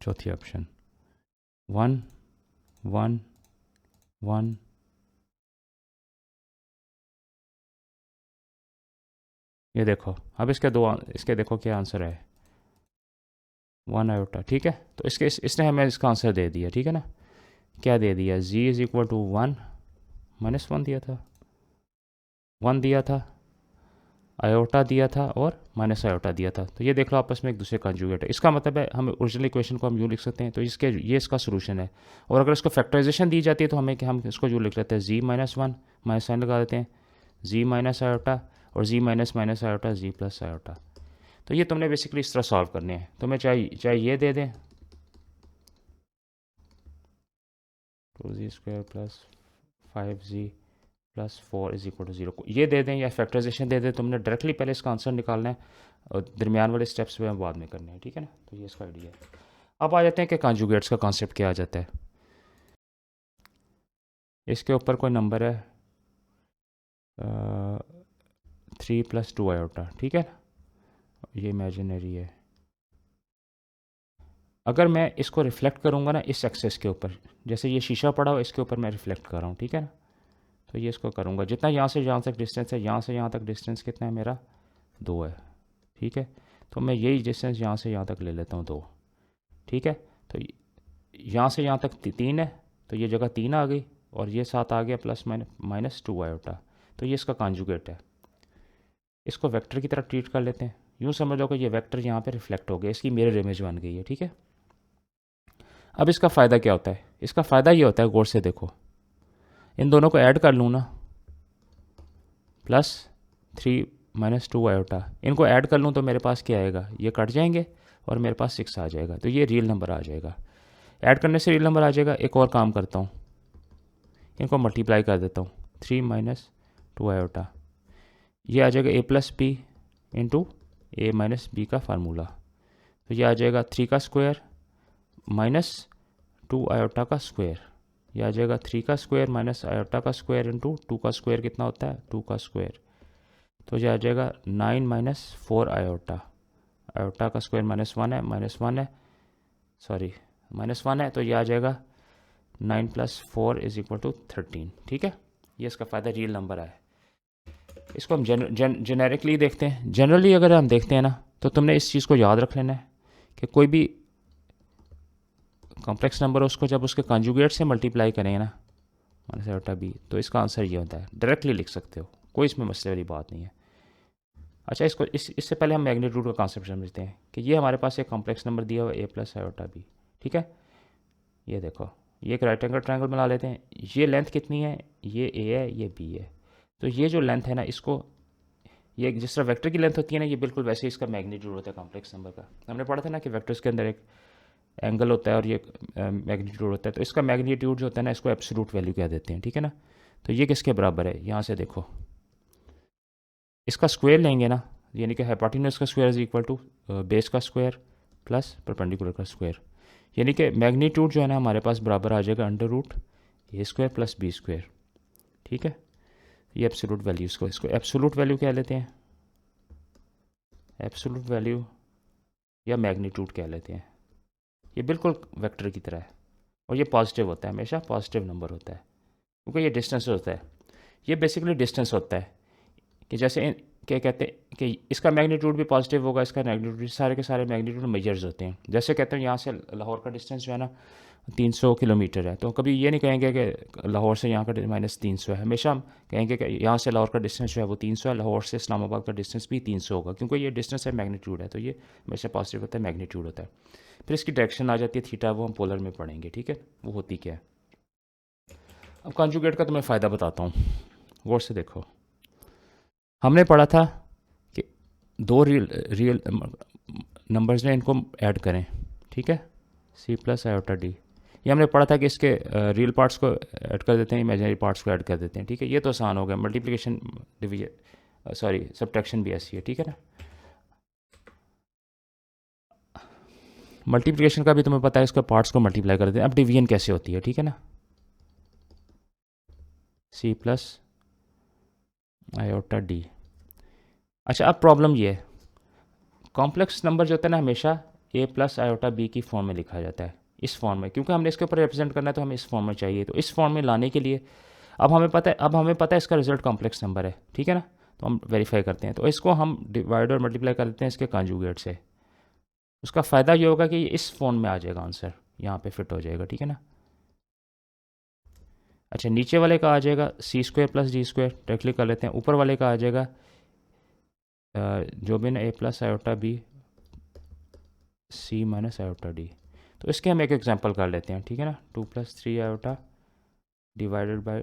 चौथी ऑप्शन 1 1 1, ये देखो। अब इसके देखो क्या आंसर है, 1 आयोटा, ठीक है। तो इसने हमें इसका आंसर दे दिया, ठीक है ना। क्या दे दिया, z इज इक्वल टू 1 -1 दिया था, 1 दिया था, आयोटा दिया था, और माइनस आयोटा दिया था। तो ये देख लो आपस में एक दूसरे कंजुगेट है। इसका मतलब है हम ओरिजिनल इक्वेशन को हम यूँ लिख सकते हैं, तो ये इसका सोल्यूशन है। और अगर इसको फैक्टराइजेशन दी जाती है तो हम इसको यूँ लिख लेते हैं, z -1 माइनस साइन लगा देते हैं, z माइनस आयोटा, और z minus minus iota, z plus iota. तो ये तुमने बेसिकली इस तरह सॉल्व करने हैं। तुम्हें चाहे ये दे दें 2z² plus 5z plus 4 is equal to 0, ये दे दें, या फैक्टराइजेशन दे दें। तुमने डायरेक्टली पहले इसका आंसर निकालना है, और दरमियान वाले स्टेप्स में बाद में करने हैं, ठीक है ना। तो ये इसका आइडिया है। अब आ जाते हैं कि कॉन्जुगेट्स का कॉन्सेप्ट क्या आ जाता है। इसके ऊपर कोई नंबर है 3 + 2 आयोटा, ठीक है ना, ये इमेजिनरी है। अगर मैं इसको रिफ्लेक्ट करूँगा ना इस एक्सेस के ऊपर, जैसे ये शीशा पड़ा हो, इसके ऊपर मैं रिफ्लेक्ट कर रहा हूँ, ठीक है ना। तो ये इसको करूँगा, जितना यहाँ से यहाँ तक डिस्टेंस है, यहाँ से यहाँ तक डिस्टेंस कितना है मेरा, 2 है, ठीक है। तो मैं यही डिस्टेंस यहाँ से यहाँ तक ले लेता हूँ, 2, ठीक है। तो यहाँ से यहाँ तक 3 है, तो ये जगह 3 आ गई, और ये 7 आ गया, प्लस -2 आयोटा। तो ये इसका कॉन्जुगेट है। इसको वेक्टर की तरह ट्रीट कर लेते हैं। यूँ समझ लो कि ये वेक्टर यहाँ पे रिफ्लेक्ट हो गया, इसकी मिरर इमेज बन गई है, ठीक है। अब इसका फ़ायदा क्या होता है, इसका फ़ायदा ये होता है, गौर से देखो, इन दोनों को ऐड कर लूँ ना, +3 - 2 आयोटा, इनको ऐड कर लूँ तो मेरे पास क्या आएगा, ये कट जाएंगे और मेरे पास 6 आ जाएगा। तो ये रियल नंबर आ जाएगा, ऐड करने से रियल नंबर आ जाएगा। एक और काम करता हूँ, इनको मल्टीप्लाई कर देता हूँ, 3 - 2 आयोटा, ये आ जाएगा a+b इंटू a - b का फार्मूला। तो ये आ जाएगा 3 का स्क्वायर -2 आयोटा का स्क्वायर, यह आ जाएगा 3 का स्क्वायर माइनस आयोटा का स्क्वायर इंटू 2 का स्क्वायर कितना होता है, 2 का स्क्वायर। तो यह आ जाएगा 9 - 4 आयोटा, आयोटा का स्क्वायर -1 है, -1 है, तो यह आ जाएगा 9 + 4 इज इक्वल टू 13, ठीक है। ये इसका फ़ायदा रियल नंबर है। इसको हम जेनेरिकली देखते हैं। जनरली अगर हम देखते हैं ना, तो तुमने इस चीज़ को याद रख लेना है कि कोई भी कॉम्प्लेक्स नंबर उसको जब उसके कॉन्जुगेट से मल्टीप्लाई करेंगे ना, -b, तो इसका आंसर ये होता है। डायरेक्टली लिख सकते हो, कोई इसमें मसले वाली बात नहीं है। अच्छा, इससे पहले हम मैग्नीट्यूड का कॉन्सेप्ट समझते हैं कि ये हमारे पास एक कॉम्प्लेक्स नंबर दिया हुआ a + आयोटा b, ठीक है। ये देखो, ये एक राइट एंगल ट्रायंगल बना लेते हैं। ये लेंथ कितनी है, ये a है, ये b है। तो ये जो लेंथ है ना, इसको, ये जिस तरह वेक्टर की लेंथ होती है ना, ये बिल्कुल वैसे ही इसका मैग्नीट्यूड होता है कॉम्प्लेक्स नंबर का। हमने पढ़ा था ना कि वेक्टर्स के अंदर एक एंगल होता है और ये मैग्नीट्यूड होता है। तो इसका मैग्नीट्यूड जो होता है ना, इसको एब्सोल्यूट वैल्यू कह देते हैं, ठीक है ना। तो ये किसके बराबर है, यहाँ से देखो, इसका स्क्वायर लेंगे ना, यानी कि हाइपोटेन्यूज का square is equal to base का स्क्वायर प्लस परपेंडिकुलर का स्क्वायर, यानी कि मैग्नीट्यूड जो है ना हमारे पास बराबर आ जाएगा अंडर रूट ए स्क्वायर प्लस बी स्क्वायर। ठीक है, ये एब्सोलूट वैल्यू, इसको एब्सोलूट वैल्यू कह लेते हैं, एब्सोलूट वैल्यू या मैग्नीट्यूड कह लेते हैं। ये बिल्कुल वेक्टर की तरह है और ये पॉजिटिव होता है, हमेशा पॉजिटिव नंबर होता है क्योंकि ये डिस्टेंस होता है। ये बेसिकली डिस्टेंस होता है कि जैसे क्या कहते हैं कि इसका मैग्नीट्यूड भी पॉजिटिव होगा, इसका मैग्नीट्यूड, सारे के सारे मैग्नीट्यूड मेजर्स होते हैं। जैसे कहते हैं यहाँ से लाहौर का डिस्टेंस जो है ना 300 किलोमीटर है, तो कभी ये नहीं कहेंगे कि लाहौर से यहाँ का -300 है, हमेशा हम कहेंगे कि यहाँ से लाहौर का डिस्टेंस जो है वो 300 है, लाहौर से इस्लामाबाद का डिस्टेंस भी 300 होगा, क्योंकि ये डिस्टेंस है, मैग्नीट्यूड है, तो ये हमेशा पॉजिटिव होता है, मैग्नीट्यूड होता है। फिर इसकी डायरेक्शन आ जाती है थीटा, वो हम पोलर में पढ़ेंगे। ठीक है, वो होती क्या है। अब कॉन्जुगेट का तुम्हें फ़ायदा बताता हूँ, गौर से देखो। हमने पढ़ा था कि दो रियल नंबर्स ने इनको ऐड करें, ठीक है, सी प्लस आयोटा डी। ये हमने पढ़ा था कि इसके रियल पार्ट्स को ऐड कर देते हैं, इमेजिनरी पार्ट्स को ऐड कर देते हैं। ठीक है, ये तो आसान हो गया। मल्टीप्लिकेशन डिवीजन सब्ट्रैक्शन भी ऐसी है। ठीक है ना, मल्टीप्लिकेशन का भी तुम्हें पता है, इसके पार्ट्स को मल्टीप्लाई कर देते हैं। अब डिवीजन कैसे होती है, ठीक है ना, सी प्लस आयोटा डी। अच्छा, अब प्रॉब्लम ये है, कॉम्प्लेक्स नंबर जो होता है ना हमेशा ए प्लस आयोटा बी की फॉर्म में लिखा जाता है, इस फॉर्म में, क्योंकि हमने इसके ऊपर रिप्रेजेंट करना है तो हमें इस फॉर्म में चाहिए। तो इस फॉर्म में लाने के लिए अब हमें पता है इसका रिजल्ट कॉम्प्लेक्स नंबर है। ठीक है ना, तो हम वेरीफाई करते हैं, तो इसको हम डिवाइड और मल्टीप्लाई कर देते हैं इसके कॉन्जुगेट से। उसका फ़ायदा ये होगा कि ये इस फॉर्म में आ जाएगा, आंसर यहाँ पे फिट हो जाएगा। ठीक है ना, अच्छा, नीचे वाले का आ जाएगा C square plus D square, directly कर लेते हैं। ऊपर वाले का आ जाएगा जो भी ना A plus iota B C minus iota D. तो इसके हम एक एग्जांपल कर लेते हैं। ठीक है ना, 2 + 3 आयोटा डिवाइडेड बाय,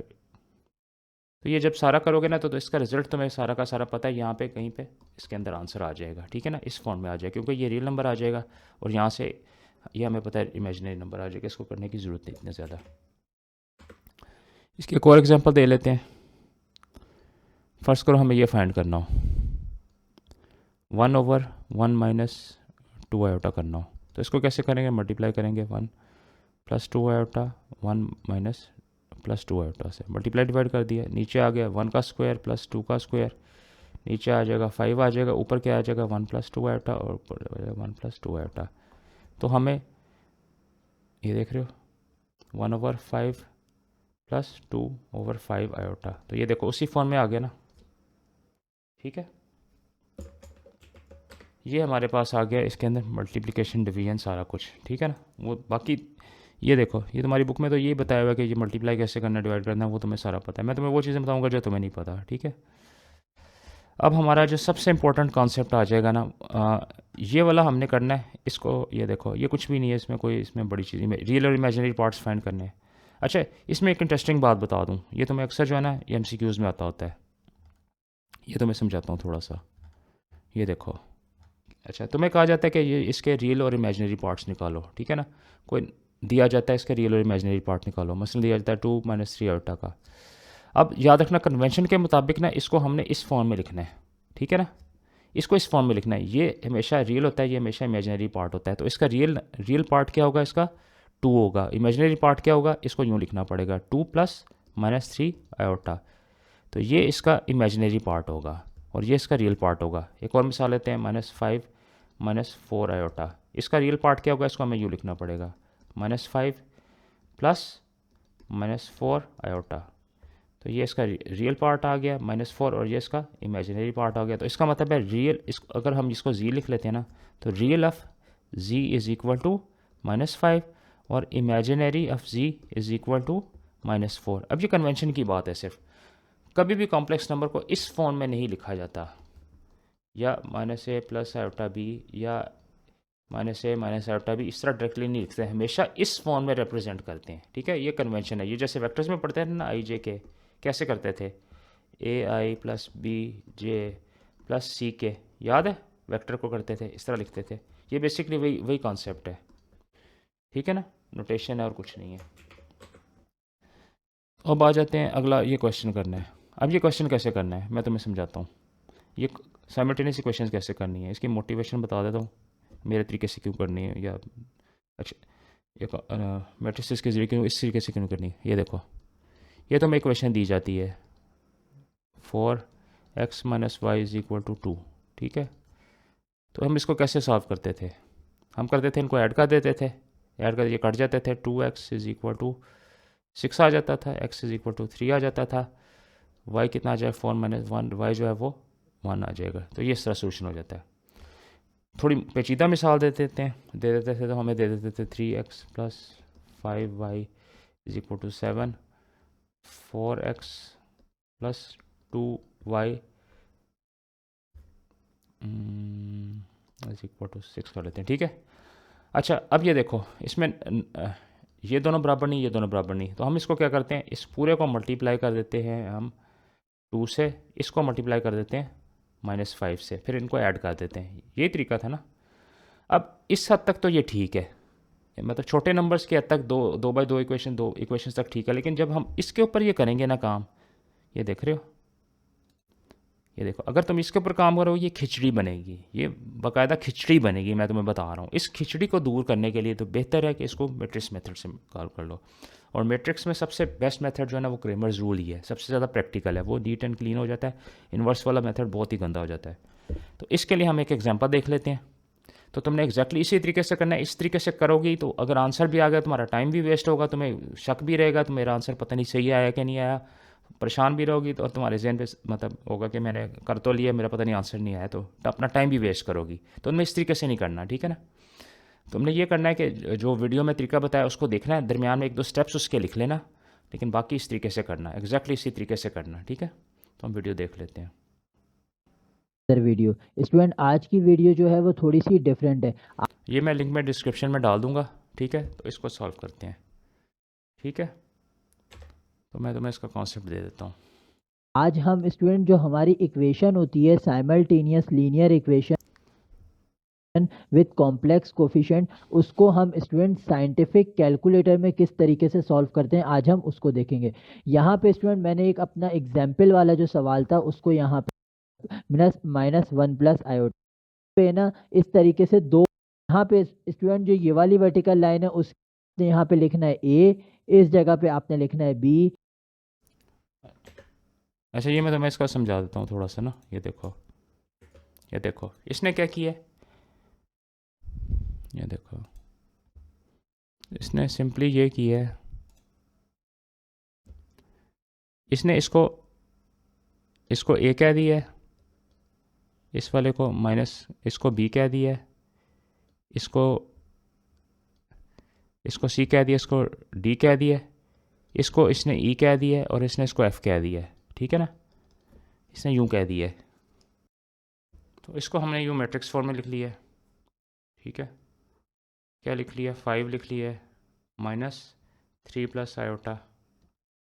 तो ये जब सारा करोगे ना तो इसका रिजल्ट तुम्हें सारा का सारा पता है, यहाँ पे कहीं पे इसके अंदर आंसर आ जाएगा। ठीक है ना, इस फॉर्म में आ जाएगा क्योंकि ये रियल नंबर आ जाएगा और यहाँ से ये हमें पता है इमेजिनरी नंबर आ जाएगा। इसको करने की ज़रूरत नहीं इतनी ज़्यादा। इसके एक और एग्जांपल दे लेते हैं। फर्स्ट करो हमें ये फाइंड करना हो 1/1 - 2 आयोटा करना हो, तो इसको कैसे करेंगे, मल्टीप्लाई करेंगे 1 + 2 आयोटा 1 - +2 आयोटा से, मल्टीप्लाई डिवाइड कर दिया। नीचे आ गया 1 का स्क्वायर प्लस 2 का स्क्वायर, नीचे आ जाएगा 5 आ जाएगा, ऊपर क्या आ जाएगा 1 + 2 आयोटा और ऊपर 1 + 2 आयोटा। तो हमें ये देख रहे हो 1/5 + 2/5 आयोटा, तो ये देखो उसी फॉर्म में आ गया ना। ठीक है, ये हमारे पास आ गया, इसके अंदर मल्टीप्लिकेशन डिवीजन सारा कुछ। ठीक है ना, वो बाकी ये देखो, ये तुम्हारी बुक में तो यही बताया हुआ है कि ये मल्टीप्लाई कैसे करना, डिवाइड करना, वो तुम्हें सारा पता है। मैं तुम्हें वो चीज़ें बताऊंगा जो तुम्हें नहीं पता। ठीक है, अब हमारा जो सबसे इंपॉर्टेंट कॉन्सेप्ट आ जाएगा ना, ये वाला हमने करना है। इसको ये देखो, ये कुछ भी नहीं है इसमें, कोई इसमें बड़ी चीज़, रियल और इमेजिनरी पार्ट्स फाइंड करने हैं। अच्छा, इसमें एक इंटरेस्टिंग बात बता दूँ, ये तुम्हें अक्सर जो है ना ये MCQs में आता होता है, ये तुम्हें समझाता हूँ थोड़ा सा। ये देखो, अच्छा, तुम्हें कहा जाता है कि ये इसके रियल और इमेजिनरी पार्ट्स निकालो। ठीक है ना, कोई दिया जाता है इसके रियल और इमेजिनरी पार्ट निकालो, मसलन दिया जाता है 2 - 3 आयोटा का। अब याद रखना, कन्वेंशन के मुताबिक ना इसको हमने इस फॉर्म में लिखना है। ठीक है ना, इसको इस फॉर्म में लिखना है। ये हमेशा रियल होता है, ये हमेशा इमेजिनरी पार्ट होता है। तो इसका रियल पार्ट क्या होगा, इसका 2 होगा। इमेजिनरी पार्ट क्या होगा, इसको यूँ लिखना पड़ेगा 2 + -3 आयोटा। तो ये इसका इमेजिनरी पार्ट होगा और ये इसका रियल पार्ट होगा। एक और मिसाल लेते हैं, -5 - 4 आयोटा। इसका रियल पार्ट क्या होगा, इसको हमें यूँ लिखना पड़ेगा -5 + -4 आयोटा। तो ये इसका रियल पार्ट आ गया -4 और ये इसका इमेजिनरी पार्ट आ गया। तो इसका मतलब है रियल, अगर हम इसको जी लिख लेते हैं ना, तो real of g is equal to -5 और imaginary of g is equal to -4। अब ये कन्वेंशन की बात है, सिर्फ कभी भी कॉम्प्लेक्स नंबर को इस फॉर्म में नहीं लिखा जाता, या -a + आयोटा b या -a - आयोटा b, इस तरह डायरेक्टली नहीं लिखते, हमेशा इस फॉर्म में रिप्रेजेंट करते हैं। ठीक है, ये कन्वेंशन है। ये जैसे वेक्टर्स में पढ़ते हैं ना, i j के कैसे करते थे, ai + bj + ck, याद है, वेक्टर को करते थे इस तरह लिखते थे। ये बेसिकली वही कॉन्सेप्ट है। ठीक है ना, नोटेशन है और कुछ नहीं है। अब आ जाते हैं, अगला ये क्वेश्चन करना है। अब ये क्वेश्चन कैसे करना है मैं तुम्हें समझाता हूँ। ये साइमल्टेनियस इक्वेशंस कैसे करनी है, इसकी मोटिवेशन बता देता हूँ। मेरे तरीके से क्यों करनी है, या अच्छा ये मैट्रिसेस के जरिए क्यों इस तरीके से क्यों करनी है। ये देखो, ये तो हमें इक्वेशन दी जाती है 4x minus y is equal to 2, ठीक है। तो हम इसको कैसे सॉल्व करते थे, हम करते थे इनको ऐड कर देते थे, ऐड कर ये कट जाते थे, 2x इज इक्वल टू 6 आ जाता था, x इज इक्वल टू 3 आ जाता था, y कितना आ जाए 4 माइनस 1, y जो है वो 1 आ जाएगा। तो ये इस तरह सोल्यूशन हो जाता है। थोड़ी पेचीदा मिसाल दे देते थे तो हमें दे देते थे 3x plus 5y is equal to 7, 4x plus 2y is equal to 6 कर लेते हैं, ठीक है। अच्छा अब ये देखो, इसमें ये दोनों बराबर नहीं, ये दोनों बराबर नहीं, तो हम इसको क्या करते हैं, इस पूरे को मल्टीप्लाई कर देते हैं हम 2 से, इसको मल्टीप्लाई कर देते हैं -5 से, फिर इनको ऐड कर देते हैं। ये तरीका था ना। अब इस हद तक तो ये ठीक है, मतलब छोटे नंबर्स के हद तक दो बाई दो इक्वेशन तक ठीक है, लेकिन जब हम इसके ऊपर ये करेंगे ना काम, ये देख रहे हो, ये देखो, अगर तुम इसके ऊपर काम करो ये खिचड़ी बनेगी, ये बाकायदा खिचड़ी बनेगी, मैं तुम्हें बता रहा हूँ। इस खिचड़ी को दूर करने के लिए तो बेहतर है कि इसको मैट्रिक्स मेथड से सॉल्व कर लो। और मैट्रिक्स में सबसे बेस्ट मेथड जो है ना वो क्रेमर्स रूल ही है, सबसे ज़्यादा प्रैक्टिकल है, वो नीट एंड क्लीन हो जाता है। इन्वर्स वाला मेथड बहुत ही गंदा हो जाता है। तो इसके लिए हम एक एग्जाम्पल देख लेते हैं। तो तुमने एग्जैक्टली इसी तरीके से करना है, इस तरीके से करोगी तो अगर आंसर भी आ गया तुम्हारा टाइम भी वेस्ट होगा, तुम्हें शक भी रहेगा तो मेरा आंसर पता नहीं सही आया कि नहीं आया, परेशान भी रहोगी तो, और तुम्हारे जहन पे मतलब होगा कि मैंने कर तो लिया, मेरा पता नहीं आंसर नहीं आया, तो अपना टाइम भी वेस्ट करोगी। तो तुमने इस तरीके से नहीं करना, ठीक है ना। तुमने ये करना है कि जो वीडियो में तरीका बताया उसको देखना है, दरमियान में 1-2 स्टेप्स उसके लिख लेना, लेकिन बाकी इस तरीके से करना, एग्जैक्टली इसी तरीके से करना, ठीक है। तो हम वीडियो देख लेते हैं। वीडियो स्टूडेंट, आज की वीडियो जो है वो थोड़ी सी डिफरेंट है। ये मैं लिंक में डिस्क्रिप्शन में डाल दूंगा, ठीक है। तो इसको सॉल्व करते हैं, ठीक है। तो मैं तुम्हें इसका कॉन्सेप्ट दे देता हूँ। आज हम स्टूडेंट जो हमारी इक्वेशन होती है simultaneous linear equation with complex coefficient, उसको हम स्टूडेंट साइंटिफिक कैलकुलेटर में किस तरीके से सॉल्व करते हैं आज हम उसको देखेंगे। यहाँ पे स्टूडेंट मैंने एक अपना एग्जाम्पल वाला जो सवाल था उसको यहाँ पे -1 प्लस आयोटा पे ना इस तरीके से दो, यहाँ पे स्टूडेंट जो ये वाली वर्टिकल लाइन है उस यहाँ पे लिखना है ए, इस जगह पे आपने लिखना है बी। अच्छा ये मैं तुम्हें इसका समझा देता हूँ थोड़ा सा ना। ये देखो इसने क्या किया है, ये देखो इसने सिंपली ये किया है, इसने इसको ए कह दिया है, इस वाले को माइनस इसको बी कह दिया है, इसको सी कह दिया, इसको डी कह दिया, इसको इसने ई कह दिया और इसने इसको एफ कह दिया है, ठीक है ना। इसने यूं कह दिया है, तो इसको हमने यूं मैट्रिक्स फॉर्म में लिख लिया है, ठीक है। क्या लिख लिया, 5 लिख लिया है, -3 प्लस आयोटा,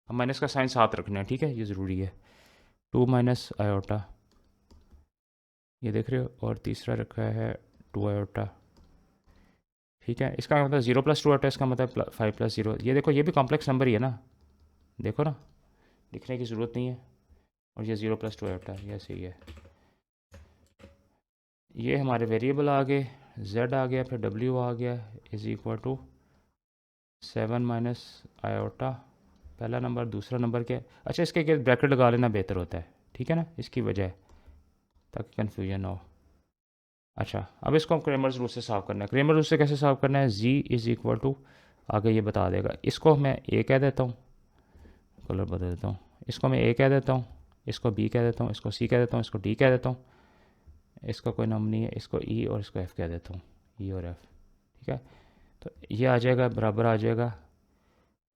अब माइनस का साइन साथ रखना है, ठीक है, ये ज़रूरी है। 2 माइनस आयोटा, ये देख रहे हो, और तीसरा रखा है 2 आयोटा, ठीक है। इसका मतलब 0 प्लस 2 आयोटा, इसका मतलब 5 प्लस 0। ये देखो ये भी कॉम्प्लेक्स नंबर ही है ना, देखो ना, लिखने की ज़रूरत नहीं है। और ये 0 प्लस 2 आयोटा, ये सही है। ये हमारे वेरिएबल आ गए, z आ गया, फिर w आ गया, is equal to 7 minus iota, पहला नंबर, दूसरा नंबर क्या। अच्छा इसके ब्रैकेट लगा लेना बेहतर होता है, ठीक है ना, इसकी वजह है ताकि कन्फ्यूजन ना हो। अच्छा अब इसको हम क्रेमर्स रूल से सॉल्व करना है। क्रेमर रूल से कैसे सॉल्व करना है, z इज इक्वल टू, आगे ये बता देगा। इसको मैं a कह देता हूँ, कलर बदल देता हूँ, इसको मैं a कह देता हूँ, इसको b कह देता हूँ, इसको c कह देता हूँ, इसको d कह देता हूँ, इसका कोई नाम नहीं है, इसको e और इसको f कह देता हूँ, e और f, ठीक है। तो ये आ जाएगा, बराबर आ जाएगा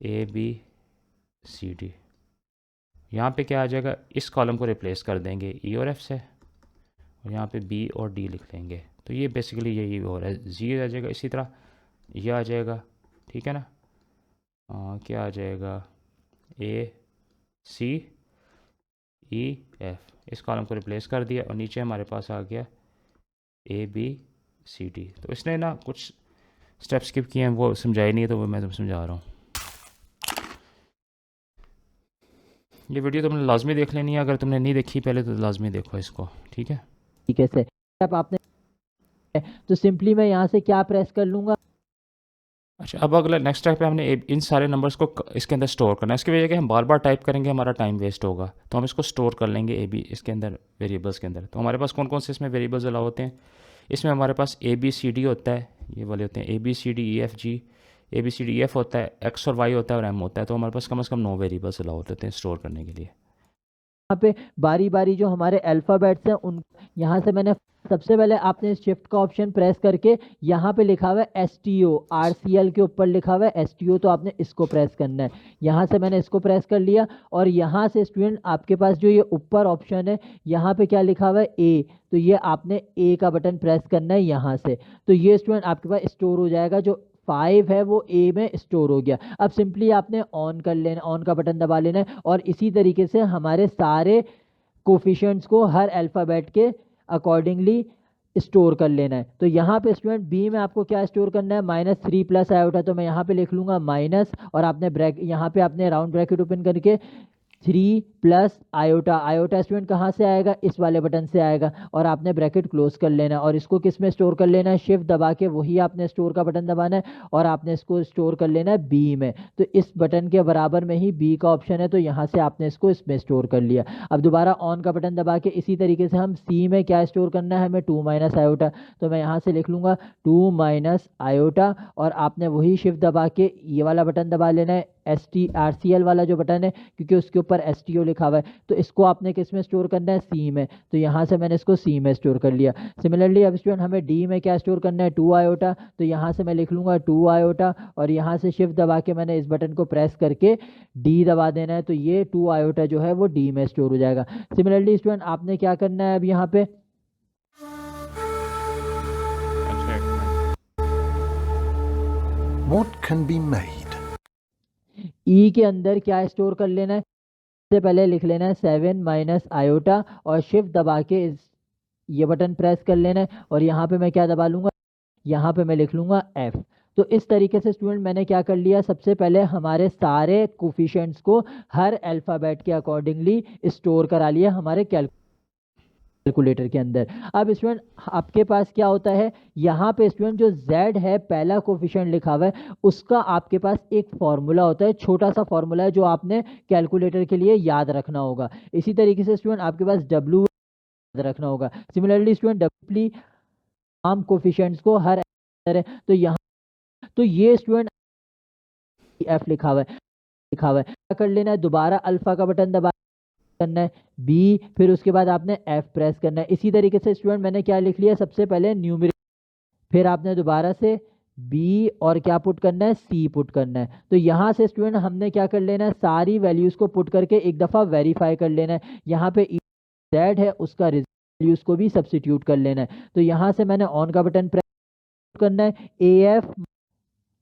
a b c d। यहाँ पे क्या आ जाएगा, इस कॉलम को रिप्लेस कर देंगे e और f से, और यहाँ पे b और d लिख लेंगे। तो ये बेसिकली यही हो रहा है, z आ जाएगा, इसी तरह ये आ जाएगा, ठीक है ना। क्या आ जाएगा, a c e f, इस कॉलम को रिप्लेस कर दिया, और नीचे हमारे पास आ गया a b c d। तो इसने ना कुछ स्टेप स्किप किए हैं, वो समझाए नहीं है, तो वो मैं तुम समझा रहा हूँ। ये वीडियो तुमने लाजमी देख लेनी है, अगर तुमने नहीं देखी पहले तो लाजमी देखो इसको, ठीक है। तरीके से अब आपने तो सिंपली मैं यहाँ से क्या प्रेस कर लूँगा, अच्छा, अब अगला नेक्स्ट स्टेप पे हमने इन सारे नंबर्स को इसके अंदर स्टोर करना है। इसकी वजह कि हम बार बार टाइप करेंगे हमारा टाइम वेस्ट होगा, तो हम इसको स्टोर कर लेंगे ए बी इसके अंदर वेरिएबल्स के अंदर। तो हमारे पास कौन कौन से इसमें वेरिएबल्स अलाउ होते हैं? इसमें हमारे पास ए बी सी डी होता है, ये वाले होते हैं A B C D E F G, A B C D E F होता है, एक्स और वाई होता है और एम होता है। तो हमारे पास कम से कम 9 वेरिएबल्स अलाउ होते हैं स्टोर करने के लिए। यहाँ पे बारी बारी जो हमारे अल्फ़ाबेट्स हैं उन यहाँ से मैंने सबसे पहले आपने शिफ्ट का ऑप्शन प्रेस करके यहाँ पे लिखा हुआ है STO, RCL के ऊपर लिखा हुआ है STO, तो आपने इसको प्रेस करना है। यहाँ से मैंने इसको प्रेस कर लिया और यहाँ से स्टूडेंट आपके पास जो ये ऊपर ऑप्शन है यहाँ पे क्या लिखा हुआ है A, तो ये आपने A का बटन प्रेस करना है यहाँ से। तो ये स्टूडेंट आपके पास स्टोर हो जाएगा, जो 5 है वो A में स्टोर हो गया। अब सिंपली आपने ऑन कर लेना, ऑन का बटन दबा लेना है और इसी तरीके से हमारे सारे कोफिशिएंट्स को हर अल्फ़ाबेट के अकॉर्डिंगली स्टोर कर लेना है। तो यहाँ पे स्टूडेंट बी में आपको क्या स्टोर करना है, -3 प्लस आयोटा, तो मैं यहाँ पे लिख लूँगा माइनस और आपने यहाँ पे आपने राउंड ब्रैकेट ओपन करके 3 प्लस आयोटा, आयोटा स्टूडेंट कहाँ से आएगा, इस वाले बटन से आएगा और आपने ब्रैकेट क्लोज कर लेना है और इसको किस में स्टोर कर लेना है, शिफ्ट दबा के वही आपने स्टोर का बटन दबाना है और आपने इसको स्टोर कर लेना है बी में। तो इस बटन के बराबर में ही बी का ऑप्शन है, तो यहाँ से आपने इसको इसमें स्टोर कर लिया। अब दोबारा ऑन का बटन दबा के इसी तरीके से हम सी में क्या स्टोर करना है, हमें 2 माइनस आयोटा, तो मैं यहाँ से लिख लूँगा 2 माइनस आयोटा और आपने वही शिफ्ट दबा के ये वाला बटन दबा लेना है, RCL वाला जो बटन है, क्योंकि उसके ऊपर STO लिखा हुआ है, तो इसको आपने किस में स्टोर करना है, सी में। तो यहाँ से मैंने इसको सी में स्टोर कर लिया। सिमिलरली अब स्टूडेंट हमें डी में क्या स्टोर करना है, 2 आयोटा, तो यहाँ से मैं लिख लूँगा 2 आयोटा और यहाँ से शिफ्ट दबा के मैंने इस बटन को प्रेस करके डी दबा देना है, तो ये 2 आयोटा जो है वो डी में स्टोर हो जाएगा। सिमिलरली स्टूडेंट आपने क्या करना है अब यहाँ पे, What can be made? ई के अंदर क्या स्टोर कर लेना है, सबसे पहले लिख लेना है 7 माइनस आयोटा और शिफ्ट दबा के ये बटन प्रेस कर लेना है और यहाँ पे मैं क्या दबा लूँगा, यहाँ पे मैं लिख लूँगा F। तो इस तरीके से स्टूडेंट मैंने क्या कर लिया, सबसे पहले हमारे सारे कोफिशिएंट्स को हर अल्फ़ाबेट के अकॉर्डिंगली स्टोर करा लिया हमारे कैलकुलेटर के अंदर। अब स्टूडेंट आपके पास क्या होता है, यहाँ पे स्टूडेंट जो Z है पहला कोफिशिएंट लिखा हुआ है उसका आपके पास एक फॉर्मूला होता है, छोटा सा फॉर्मूला है जो आपने कैलकुलेटर के लिए याद रखना होगा। इसी तरीके से स्टूडेंट आपके पास W याद रखना होगा। सिमिलरली स्टूडेंट डब्ल्यू तमाम कोफिशिएंट्स को हर है, तो यहाँ तो ये स्टूडेंट F लिखा हुआ है, क्या कर लेना है, दोबारा अल्फा का बटन दबा करना है बी, फिर उसके बाद आपने F प्रेस करना है। इसी तरीके से स्टूडेंट मैंने क्या लिख लिया, सबसे पहले न्यूमरेटर, फिर आपने दोबारा से बी और क्या पुट करना है, सी पुट करना है। तो यहाँ से स्टूडेंट हमने क्या कर लेना है, सारी वैल्यूज को पुट करके एक दफ़ा वेरीफाई कर लेना है। यहाँ पे Z है उसका वैल्यूज को भी सब्सिट्यूट कर लेना है। तो यहाँ से मैंने ऑन का बटन प्रेस करना है AF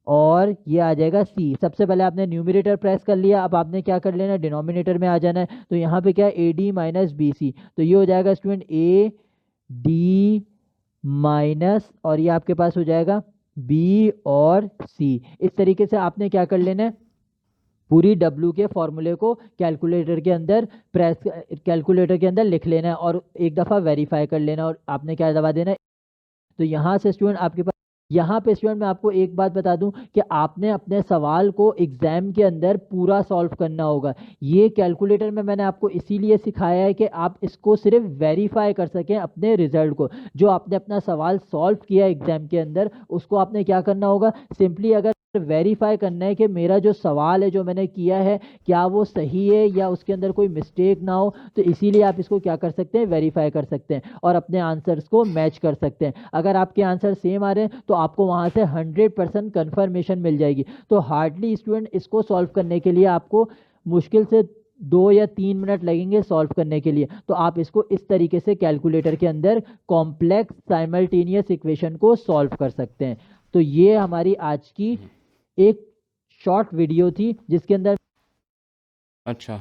और ये आ जाएगा सी। सबसे पहले आपने न्यूमरेटर प्रेस कर लिया, अब आपने क्या कर लेना है, डिनोमिनेटर में आ जाना है। तो यहाँ पे क्या है, AD माइनस BC, तो ये हो जाएगा स्टूडेंट AD माइनस और ये आपके पास हो जाएगा B और C। इस तरीके से आपने क्या कर लेना है, पूरी W के फॉर्मूले को कैलकुलेटर के अंदर लिख लेना है और एक दफ़ा वेरीफाई कर लेना और आपने क्या दबा देना है। तो यहाँ से स्टूडेंट आपके पास, यहाँ पे स्टूडेंट मैं आपको एक बात बता दूं कि आपने अपने सवाल को एग्जाम के अंदर पूरा सॉल्व करना होगा। ये कैलकुलेटर में मैंने आपको इसीलिए सिखाया है कि आप इसको सिर्फ वेरीफाई कर सकें अपने रिजल्ट को। जो आपने अपना सवाल सॉल्व किया एग्जाम के अंदर उसको आपने क्या करना होगा, सिंपली अगर वेरीफाई करना है कि मेरा जो सवाल है जो मैंने किया है क्या वो सही है या उसके अंदर कोई मिस्टेक ना हो, तो इसीलिए आप इसको क्या कर सकते हैं, वेरीफाई कर सकते हैं और अपने आंसर्स को मैच कर सकते हैं। अगर आपके आंसर सेम आ रहे हैं तो आपको वहां से 100% कंफर्मेशन मिल जाएगी। तो हार्डली स्टूडेंट इसको सॉल्व करने के लिए आपको मुश्किल से 2 या 3 मिनट लगेंगे सॉल्व करने के लिए। तो आप इसको इस तरीके से कैलकुलेटर के अंदर कॉम्प्लेक्स साइमल्टेनियस इक्वेशन को सॉल्व कर सकते हैं। तो ये हमारी आज की एक शॉर्ट वीडियो थी जिसके अंदर, अच्छा,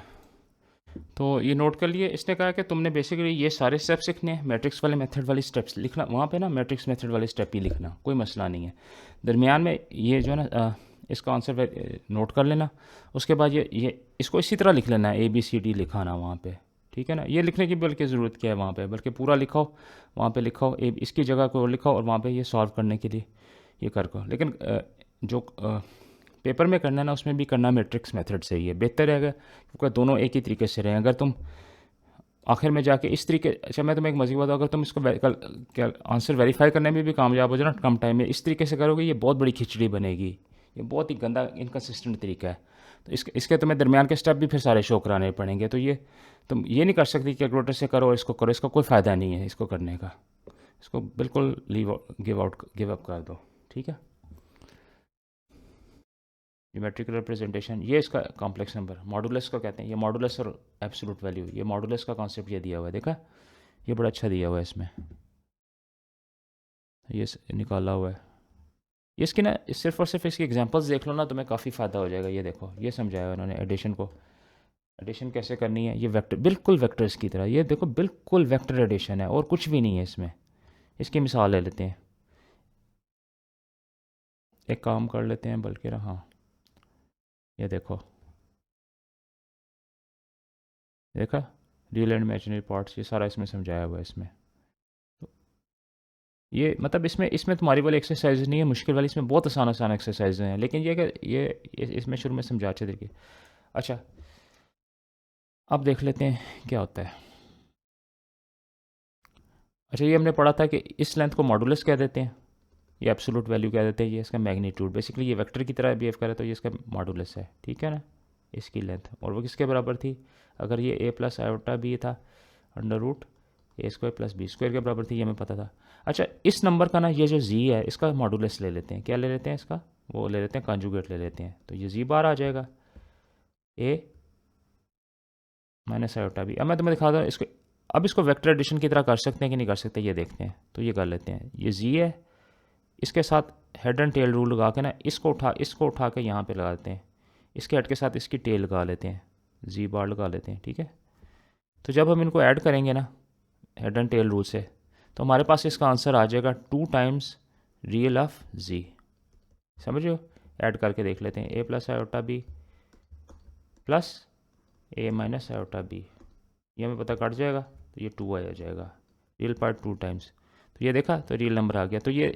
तो ये नोट कर लिए। इसने कहा कि तुमने बेसिकली ये सारे स्टेप्स लिखने हैं, मैट्रिक्स वाले मेथड वाली स्टेप्स लिखना, वहाँ पे ना मैट्रिक्स मेथड वाले स्टेप ही लिखना, कोई मसला नहीं है। दरमियान में ये जो है ना इसका आंसर नोट कर लेना। उसके बाद ये इसको इसी तरह लिख लेना है, ABCD लिखाना वहाँ पे, ठीक है ना। ये लिखने की बल्कि ज़रूरत क्या है वहाँ पे, बल्कि पूरा लिखो, वहाँ पे लिखो, इसकी जगह को लिखो और वहाँ पे ये सॉल्व करने के लिए ये कर को। लेकिन जो पेपर में करना है ना, उसमें भी करना मैट्रिक्स मेथड से ही है, बेहतर रहेगा, क्योंकि दोनों एक ही तरीके से रहें। अगर तुम आखिर में जाके इस तरीके, अच्छा मैं तुम्हें एक मज़े बताऊँ, अगर तुम इसको आंसर वेरीफाई करने में भी कामयाब हो जाए ना कम टाइम में, इस तरीके से करोगे, ये बहुत बड़ी खिचड़ी बनेगी। ये बहुत ही गंदा इनकन्सिस्टेंट तरीका है। तो इसके तुम्हें दरमियान के स्टेप भी फिर सारे शो कराने पड़ेंगे। तो ये तुम ये नहीं कर सकती कैलकुलेटर से करो इसको करो, इसका कोई फ़ायदा नहीं है इसको करने का। इसको बिल्कुल गिव अप कर दो, ठीक है। ज्योमेट्रिकल रिप्रेजेंटेशन, ये इसका कॉम्प्लेक्स नंबर मॉडुलस को कहते हैं। ये मॉडुलस और एब्सोल्यूट वैल्यू, ये मॉडुलस का कॉन्सेप्ट ये दिया हुआ है, देखा, ये बड़ा अच्छा दिया हुआ है इसमें, ये निकाला हुआ है। ये इसकी ना सिर्फ और सिर्फ इसकी एग्जांपल्स देख लो ना, तुम्हें काफ़ी फ़ायदा हो जाएगा। ये देखो, ये समझाया हुआ इन्होंने एडिशन को, एडिशन कैसे करनी है। ये वेक्टर, बिल्कुल वेक्टर्स की तरह, ये देखो बिल्कुल वेक्टर एडिशन है और कुछ भी नहीं है इसमें। इसकी मिसाल ले लेते हैं, एक काम कर लेते हैं बल्कि, हाँ ये देखो, देखा, रियल एंड इमेजिनरी पार्ट्स, ये सारा इसमें समझाया हुआ है इसमें। तो ये मतलब इसमें इसमें तुम्हारी वाली एक्सरसाइज नहीं है मुश्किल वाली, इसमें बहुत आसान आसान एक्सरसाइज हैं, लेकिन ये कि ये इसमें शुरू में समझा अच्छे तरीके। अच्छा अब देख लेते हैं क्या होता है। अच्छा ये हमने पढ़ा था कि इस लेंथ को मॉडुलस कह देते हैं, ये एब्सोल्यूट वैल्यू कह देते हैं, ये इसका मैग्नीट्यूड, बेसिकली ये वेक्टर की तरह बिहेव करे तो ये इसका मॉडुलस है, ठीक है ना, इसकी लेंथ। और वो किसके बराबर थी, अगर ये a प्लस आयोटा बी था, अंडर रूट ए स्क्वायर प्लस बी स्क्वायर के बराबर थी, ये हमें पता था। अच्छा इस नंबर का ना, ये जो z है इसका मॉडुलस ले लेते हैं, क्या ले लेते हैं इसका, वो ले लेते हैं कॉन्जुगेट ले लेते हैं, तो ये z बार आ जाएगा a माइनस आयोटा बी। अब मैं तुम्हें दिखा दूँ इसको, अब इसको वेक्टर एडिशन की तरह कर सकते हैं कि नहीं कर सकते, ये देखते हैं। तो ये कर लेते हैं, ये z है, इसके साथ हेड एंड टेल रूल लगा के ना, इसको उठा के यहाँ पे लगा देते हैं, इसके हेड के साथ इसकी टेल लगा लेते हैं, जी बार लगा लेते हैं, ठीक है। तो जब हम इनको ऐड करेंगे ना हेड एंड टेल रूल से, तो हमारे पास इसका आंसर आ जाएगा 2 टाइम्स रियल ऑफ जी, समझ हो। ऐड करके देख लेते हैं, A plus iota B plus A minus iota B, ये हमें पता कट जाएगा, तो ये 2 आ जाएगा, रियल पार्ट 2 टाइम्स, तो ये देखा, तो रियल नंबर आ गया। तो ये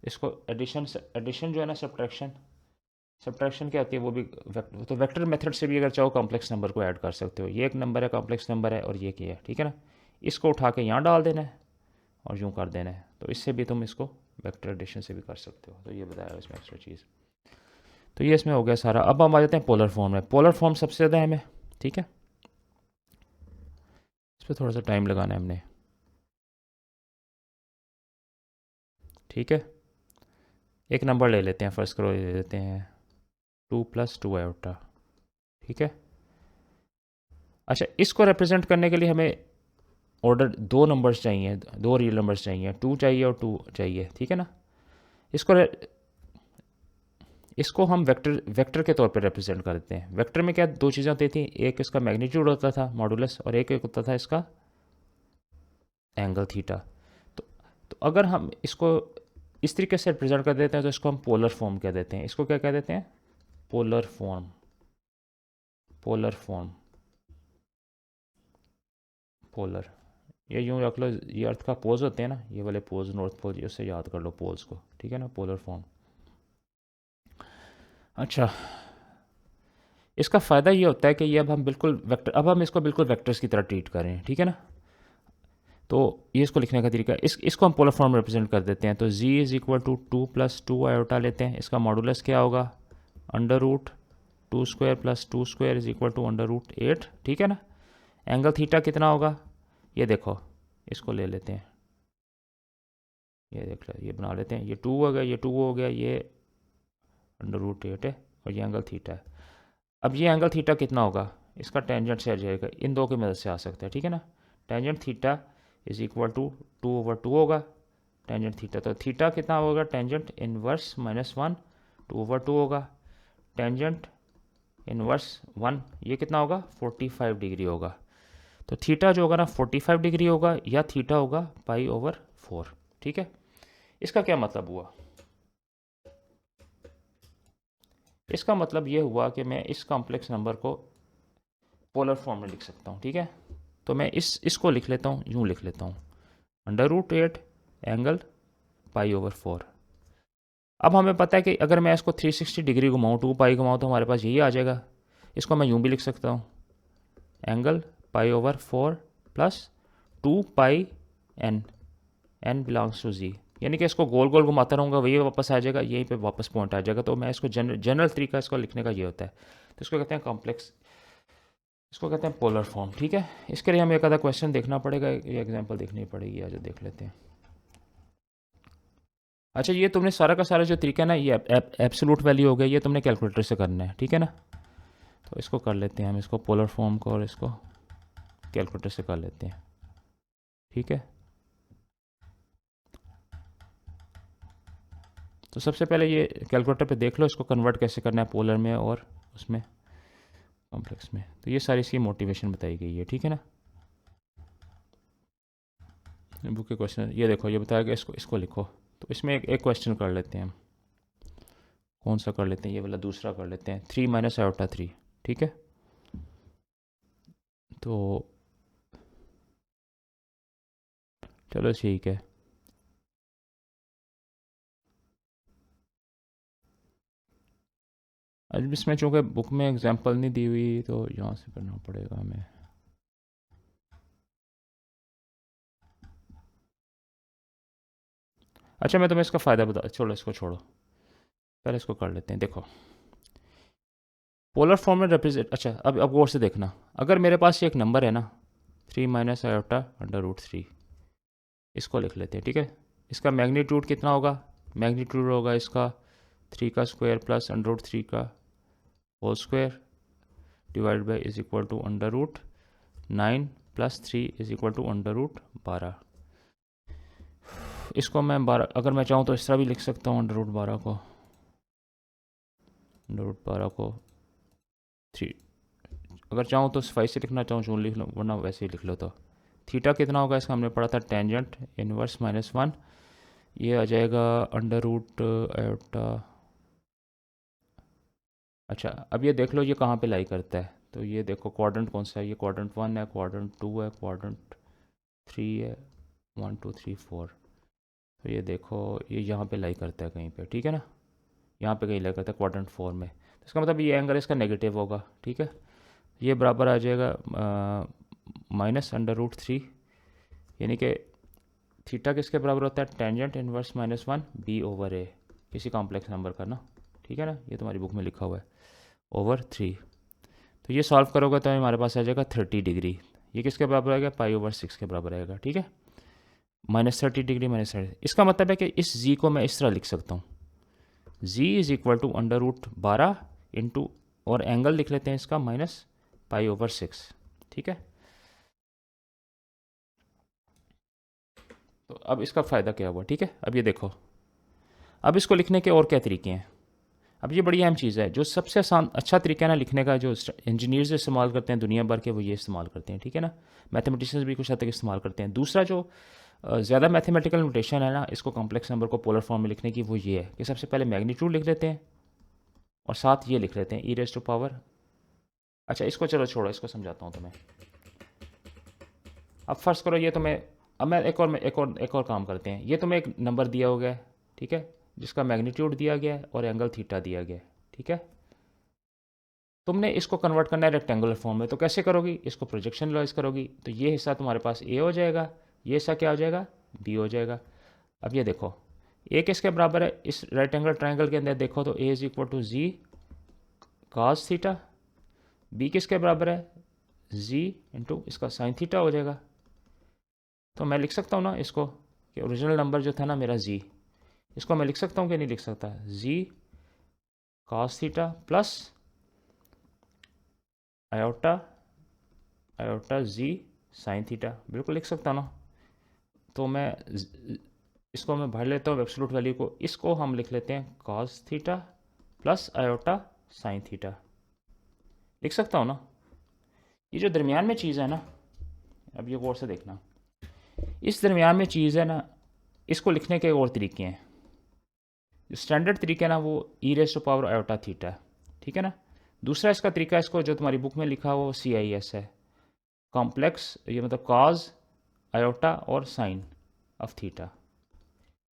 इसको एडिशन जो है ना, सब्ट्रैक्शन क्या होती है, वो भी तो वेक्टर मेथड से भी अगर चाहो कॉम्प्लेक्स नंबर को ऐड कर सकते हो। ये एक नंबर है, कॉम्प्लेक्स नंबर है, और ये क्या है, ठीक है ना, इसको उठा के यहाँ डाल देना है और यूँ कर देना है, तो इससे भी तुम इसको वेक्टर एडिशन से भी कर सकते हो। तो ये बताया इसमें एक्स्ट्रा चीज़। तो ये इसमें हो गया सारा। अब हम आ जाते हैं पोलर फॉर्म में। पोलर फॉर्म सबसे ज़्यादा है हमें, ठीक है, इस पर थोड़ा सा टाइम लगाना है हमने, ठीक है। एक नंबर ले लेते हैं, फर्स्ट करो ले लेते हैं 2 + 2 आयोटा, ठीक है। अच्छा इसको रिप्रेजेंट करने के लिए हमें ऑर्डर 2 नंबर्स चाहिए, 2 रियल नंबर्स चाहिए, 2 चाहिए और 2 चाहिए, ठीक है ना। इसको हम वेक्टर के तौर पर रिप्रेजेंट कर देते हैं। वेक्टर में क्या 2 चीज़ें होती थी, एक इसका मैग्नीट्यूड होता था मॉडुलस, और एक होता था इसका एंगल थीटा। तो अगर हम इसको इस तरीके से रिप्रेजेंट कर देते हैं तो इसको हम पोलर फॉर्म कह देते हैं। इसको क्या कह देते हैं, पोलर फॉर्म, पोलर। ये यूँ रख लो, ये अर्थ का पोज होते हैं ना, ये वाले पोज, नॉर्थ पोज, उससे याद कर लो पोल्स को, ठीक है ना, पोलर फॉर्म। अच्छा इसका फ़ायदा ये होता है कि ये अब हम इसको बिल्कुल वेक्टर्स की तरह ट्रीट करें, ठीक है ना। तो ये इसको लिखने का तरीका, इसको हम पोलर फॉर्म में रिप्रेजेंट कर देते हैं। तो z = 2 + 2 आयोटा लेते हैं, इसका मॉडुलस क्या होगा, अंडर रूट 2² + 2² = अंडर रूट 8, ठीक है ना। एंगल थीटा कितना होगा, ये देखो, इसको ले लेते हैं, ये देख लो, ये बना लेते हैं, ये 2 हो गया, ये 2 हो गया, ये अंडर रूट 8 है, और ये एंगल थीटा है। अब ये एंगल थीटा कितना होगा, इसका टेंजेंट से आ जाएगा, इन दो की मदद से आ सकता है, ठीक है ना। टेंजेंट थीटा = 2/2 होगा, टेंजेंट थीटा, तो थीटा कितना होगा, टेंजेंट इनवर्स -1 2/2 होगा, टेंजेंट इनवर्स 1 ये कितना होगा, 45 डिग्री होगा। तो थीटा जो होगा ना 45 डिग्री होगा, या थीटा होगा π/4, ठीक है। इसका क्या मतलब हुआ, इसका मतलब ये हुआ कि मैं इस कॉम्प्लेक्स नंबर को पोलर फॉर्म में लिख सकता हूँ, ठीक है। तो मैं इसको लिख लेता हूँ, यूँ लिख लेता हूँ, √8 एंगल π/4। अब हमें पता है कि अगर मैं इसको 360 डिग्री घुमाऊँ, 2π घुमाऊँ, तो हमारे पास यही आ जाएगा। इसको मैं यूँ भी लिख सकता हूँ, angle π/4 plus 2πn, n belongs to Z. यानी कि इसको गोल गोल घुमाता रहूँगा, वही वापस आ जाएगा, यहीं पे वापस पॉइंट आ जाएगा। तो मैं इसको जनरल तरीका इसको लिखने का ये होता है। तो इसको कहते हैं कॉम्प्लेक्स, इसको कहते हैं पोलर फॉर्म। ठीक है, इसके लिए हमें एक आधा क्वेश्चन देखना पड़ेगा, ये एग्जांपल देखनी पड़ेगी। आज देख लेते हैं। अच्छा, ये तुमने सारा का सारा जो तरीका है ना, ये एब्सोल्यूट वैल्यू हो गया, ये तुमने कैलकुलेटर से करना है। ठीक है ना, तो इसको कर लेते हैं हम, इसको पोलर फॉर्म को, और इसको कैलकुलेटर से कर लेते हैं। ठीक है, तो सबसे पहले ये कैलकुलेटर पे देख लो, इसको कन्वर्ट कैसे करना है पोलर में और उसमें कॉम्प्लेक्स में। तो ये सारी इसकी मोटिवेशन बताई गई है। ठीक है ना, बुक के क्वेश्चन ये देखो, ये बताया गया, इसको लिखो। तो इसमें एक क्वेश्चन कर लेते हैं हम। कौन सा कर लेते हैं, ये वाला दूसरा कर लेते हैं, 3 - i/3। ठीक है, तो चलो ठीक है। अब इसमें चूँकि बुक में एग्जांपल नहीं दी हुई, तो यहाँ से करना पड़ेगा हमें। अच्छा, मैं तुम्हें इसका फ़ायदा बता, छोड़ो इसको, छोड़ो, पहले इसको कर लेते हैं। देखो, पोलर फॉर्म में रिप्रेजेंट, अच्छा अब गौर से देखना, अगर मेरे पास ये एक नंबर है ना, 3 - i/√3, इसको लिख लेते हैं। ठीक है, इसका मैग्नीट्यूड कितना होगा, मैग्नीट्यूड होगा इसका 3 का स्क्वायर प्लस √3 का whole square divide by is equal to √9 + 3 is equal to √12। इसको मैं 12, अगर मैं चाहूँ तो इस तरह भी लिख सकता हूँ, √12 को 3, अगर चाहूँ तो 5 से लिखना चाहूँ जो लिख लो, वरना वैसे ही लिख लो। तो थीटा कितना होगा इसका, हमने पढ़ा था टेंजेंट इनवर्स -1, ये आ जाएगा √i/। अच्छा, अब ये देख लो ये कहाँ पे लाई करता है। तो ये देखो क्वाड्रेंट कौन सा है, ये क्वाड्रेंट 1 है, क्वाड्रेंट 2 है, क्वाड्रेंट 3 है, 1 2 3 4। तो ये देखो ये यहाँ पे लाई करता है कहीं पे। ठीक है ना, यहाँ पे कहीं लाई करता है क्वाड्रेंट 4 में। तो इसका मतलब ये एंगल इसका नेगेटिव होगा। ठीक है, ये बराबर आ जाएगा -√3, यानी कि थीटा किसके बराबर होता है, टेंजेंट इनवर्स -1 b/a, किसी कॉम्प्लेक्स नंबर का ना। ठीक है ना, ये तुम्हारी बुक में लिखा हुआ है, /3। तो ये सॉल्व करोगे तो हमारे पास आ जाएगा 30 डिग्री। ये किसके बराबर आएगा, π/6 के बराबर आएगा। ठीक है, -30 डिग्री -30। इसका मतलब है कि इस z को मैं इस तरह लिख सकता हूँ, z is equal to √12 into, और एंगल लिख लेते हैं इसका -π/6। ठीक है, तो अब इसका फ़ायदा क्या हुआ। ठीक है, अब ये देखो, अब इसको लिखने के और क्या तरीके हैं। अब ये बड़ी अहम चीज़ है, जो सबसे आसान अच्छा तरीका है ना लिखने का, जो इंजीनियर्स इस्तेमाल करते हैं दुनिया भर के, वो ये इस्तेमाल करते हैं। ठीक है ना, मैथमेटिशियंस भी कुछ हद तक इस्तेमाल करते हैं। दूसरा जो ज़्यादा मैथमेटिकल नोटेशन है ना इसको कॉम्प्लेक्स नंबर को पोलर फॉर्म में लिखने की, वो ये है कि सबसे पहले मैग्नीट्यूड लिख लेते हैं और साथ ये लिख लेते हैं e⁻²। अच्छा, इसको चलो छोड़ो, इसको समझाता हूँ तुम्हें। अब फर्ज करो ये तुम्हें, अब मैं एक और काम करते हैं। ये तुम्हें एक नंबर दिया हो गया, ठीक है, जिसका मैग्नीट्यूड दिया गया है और एंगल थीटा दिया गया है। ठीक है, तुमने इसको कन्वर्ट करना है रेक्टेंगुलर फॉर्म में। तो कैसे करोगी, इसको प्रोजेक्शन लॉइज करोगी, तो ये हिस्सा तुम्हारे पास ए हो जाएगा, ये हिस्सा क्या हो जाएगा, बी हो जाएगा। अब ये देखो, ए किसके बराबर है इस राइट एंगल ट्राइंगल के अंदर, देखो तो A is equal to Z cos theta, B किसके बराबर है, जी इंटू इसका साइन थीटा हो जाएगा। तो मैं लिख सकता हूँ ना इसको कि ओरिजिनल नंबर जो था ना मेरा जी, इसको मैं लिख सकता हूँ कि नहीं लिख सकता, जी कॉस थीटा प्लस आयोटा जी साइन थीटा, बिल्कुल लिख सकता ना। तो मैं इसको मैं भर लेता हूँ एब्सोल्यूट वैल्यू को, इसको हम लिख लेते हैं cos theta plus iota sine theta, लिख सकता हूँ ना। ये जो दरमियान में चीज़ है ना, अब ये गौर से देखना, इस दरमियान में चीज़ है ना, इसको लिखने के और तरीके हैं। जो स्टैंडर्ड तरीका है ना वो e⁻ आयोटा थीटा है। ठीक है ना, दूसरा इसका तरीका, इसको जो तुम्हारी बुक में लिखा हो CIS है, कॉम्प्लेक्स, ये मतलब कॉज, आयोटा और साइन ऑफ थीटा।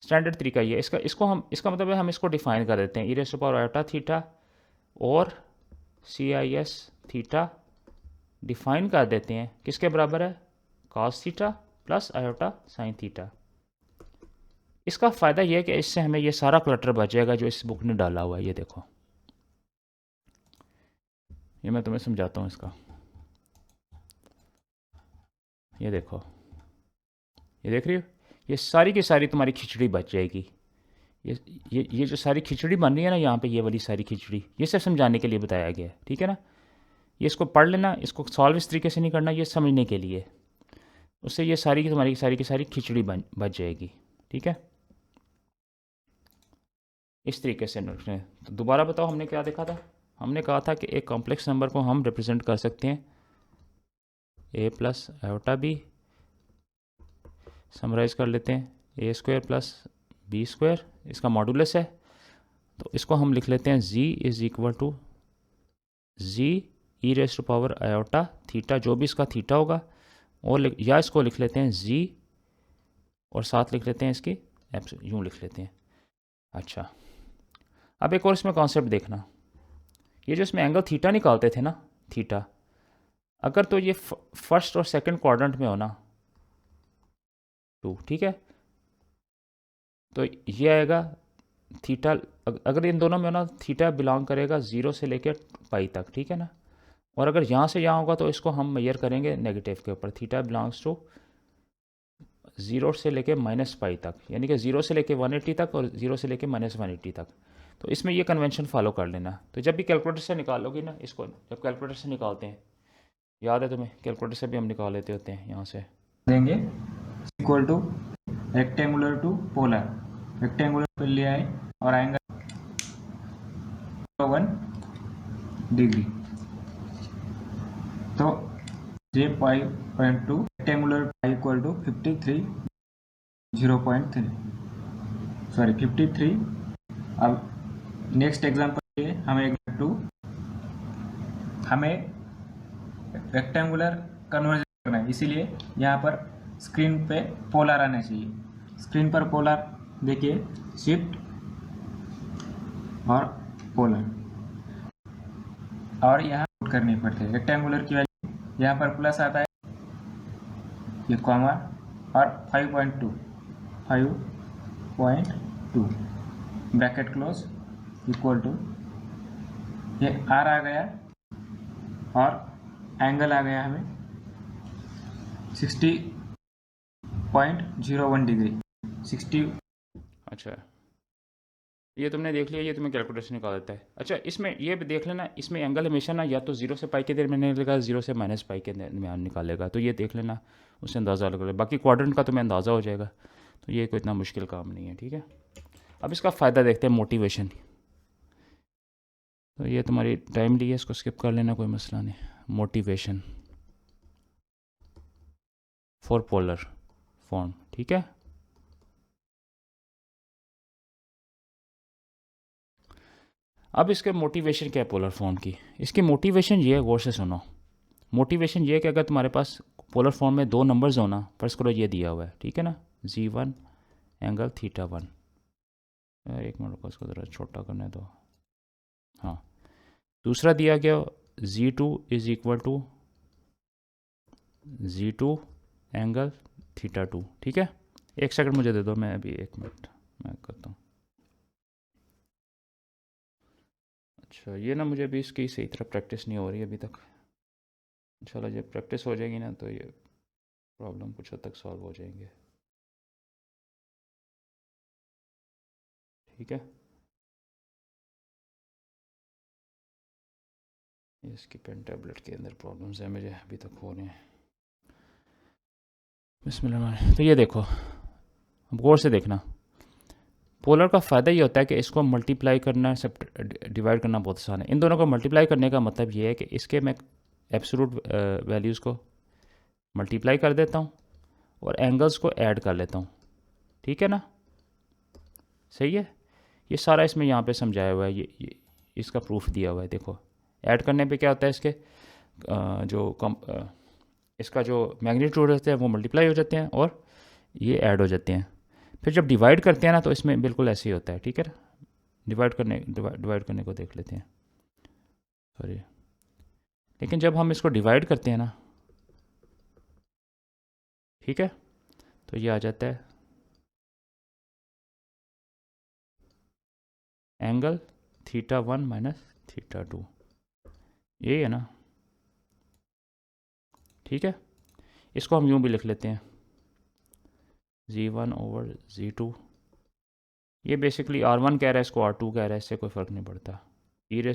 स्टैंडर्ड तरीका ये, इसका मतलब है हम इसको डिफाइन कर देते हैं, e raise to power iota theta और C I S theta define कर देते हैं किसके बराबर है, cos theta plus iota sine theta. इसका फ़ायदा यह है कि इससे हमें ये सारा क्लटर बच जाएगा जो इस बुक ने डाला हुआ है। ये देखो, ये मैं तुम्हें समझाता हूँ इसका। ये देखो, ये देख रही हो, ये सारी की सारी तुम्हारी खिचड़ी बच जाएगी। ये जो सारी खिचड़ी बन रही है ना यहाँ पे, ये वाली सारी खिचड़ी, ये सब समझाने के लिए बताया गया है, ठीक है ना। ये इसको पढ़ लेना, इसको सॉल्व इस तरीके से नहीं करना, ये समझने के लिए, उससे ये सारी की तुम्हारी सारी की सारी खिचड़ी बच जाएगी, ठीक है। इस तरीके से रखना है। तो दोबारा बताओ, हमने क्या देखा था? हमने कहा था कि एक कॉम्प्लेक्स नंबर को हम रिप्रेजेंट कर सकते हैं A plus iota B, summarise कर लेते हैं A square plus B square, इसका मॉडुलस है, तो इसको हम लिख लेते हैं Z is equal to Z E raise to power iota theta, जो भी इसका थीटा होगा, और या इसको लिख लेते हैं जी और साथ लिख लेते हैं इसकी यूँ लिख लेते हैं। अच्छा, अब एक और इसमें कॉन्सेप्ट देखना, ये जो इसमें एंगल थीटा निकालते थे ना, थीटा, अगर तो ये फर्स्ट और सेकंड क्वाड्रेंट में हो ना 2, ठीक है, तो ये आएगा थीटा, अगर इन दोनों में हो ना, थीटा बिलोंग करेगा 0 से लेकर पाई तक, ठीक है ना। और अगर यहाँ से यहाँ होगा तो इसको हम मेजर करेंगे नेगेटिव के ऊपर, थीटा बिलोंग्स टू 0 से लेके माइनस पाई तक, यानी कि 0 से लेके 180 तक और 0 से लेके माइनस 180 तक। तो इसमें ये कन्वेंशन फॉलो कर लेना। तो जब भी कैलकुलेटर से निकालोगी ना इसको, जब कैलकुलेटर से निकालते हैं, याद है तुम्हें, कैलकुलेटर से भी हम निकाल लेते होते हैं, यहाँ से देंगे equal to rectangular to polar, rectangular पे ले आए और एंगल 1 डिग्री, तो J5.2 rectangular pi equal to 53 0.3 sorry 53। अब नेक्स्ट एग्जांपल ये हमें रेक्टेंगुलर कन्वर्जन करना है, इसीलिए यहाँ पर स्क्रीन पे पोलर आना चाहिए। स्क्रीन पर पोलर देखिए, शिफ्ट और पोलर, और यहाँ पुट करनी पड़ती है। रेक्टेंगुलर की वैल्यू यहाँ पर प्लस आता है, ये कॉमा और 5.2 ब्रैकेट क्लोज इक्वल टू, ये आर आ गया और एंगल आ गया हमें 60.01 डिग्री 60। अच्छा, ये तुमने देख लिया, ये तुम्हें कैलकुलेटर से निकाल देता है। अच्छा, इसमें ये भी देख लेना, इसमें एंगल हमेशा ना या तो 0 से पाई के दरमियान निकलेगा, 0 से माइनस पाई के दरमियान निकालेगा, तो ये देख लेना, उससे अंदाज़ा लग, बाकी क्वाड्रेंट का तुम्हें अंदाज़ा हो जाएगा। तो ये कोई इतना मुश्किल काम नहीं है, ठीक है। अब इसका फ़ायदा देखते हैं, मोटिवेशन। तो ये तुम्हारी टाइम ली है, इसको स्किप कर लेना, कोई मसला नहीं। मोटिवेशन फॉर पोलर फॉर्म, ठीक है। अब इसके मोटिवेशन क्या है पोलर फॉर्म की? इसकी मोटिवेशन ये है, गौर से सुनो। मोटिवेशन ये है कि अगर तुम्हारे पास पोलर फॉर्म में 2 नंबर्स हो ना, फर्स्ट करो ये दिया हुआ है, ठीक है ना, G1 एंगल थीटा 1, एक मिनट को इसको ज़रा छोटा करने दो, हाँ। दूसरा दिया गया G2 is equal to G2 angle theta 2, ठीक है। एक सेकंड मुझे दे दो, मैं अभी 1 मिनट मैं करता हूँ। अच्छा, ये ना मुझे अभी इसकी सही तरह प्रैक्टिस नहीं हो रही अभी तक। इंशाल्लाह जब प्रैक्टिस हो जाएगी ना तो ये प्रॉब्लम कुछ हद तक सॉल्व हो जाएंगे, ठीक है। इसकी पेन टैबलेट के अंदर प्रॉब्लम्स हैं मुझे अभी तक हो रहे हैं। बिस्मिल्लाह। तो ये देखो, गौर से देखना, पोलर का फ़ायदा ये होता है कि इसको मल्टीप्लाई करना, सब डिवाइड करना बहुत आसान है। इन दोनों को मल्टीप्लाई करने का मतलब ये है कि इसके मैं एब्सोल्यूट वैल्यूज़ को मल्टीप्लाई कर देता हूँ और एंगल्स को ऐड कर लेता हूँ, ठीक है ना, सही है। ये सारा इसमें यहाँ पे समझाया हुआ है, ये इसका प्रूफ दिया हुआ है। देखो, ऐड करने पे क्या होता है, इसके जो इसका जो मैग्नीट्यूड होता है वो मल्टीप्लाई हो जाते हैं और ये ऐड हो जाते हैं। फिर जब डिवाइड करते हैं ना तो इसमें बिल्कुल ऐसे ही होता है, ठीक है ना। डिवाइड करने को देख लेते हैं, सॉरी। लेकिन जब हम इसको डिवाइड करते हैं ना, ठीक है, तो ये आ जाता है एंगल θ1 माइनस θ2, यही है ना, ठीक है। इसको हम यूँ भी लिख लेते हैं z1/z2। ये बेसिकली r1 कह रहा है, इसको r2 कह रहा है, इससे कोई फ़र्क नहीं पड़ता। e⁻i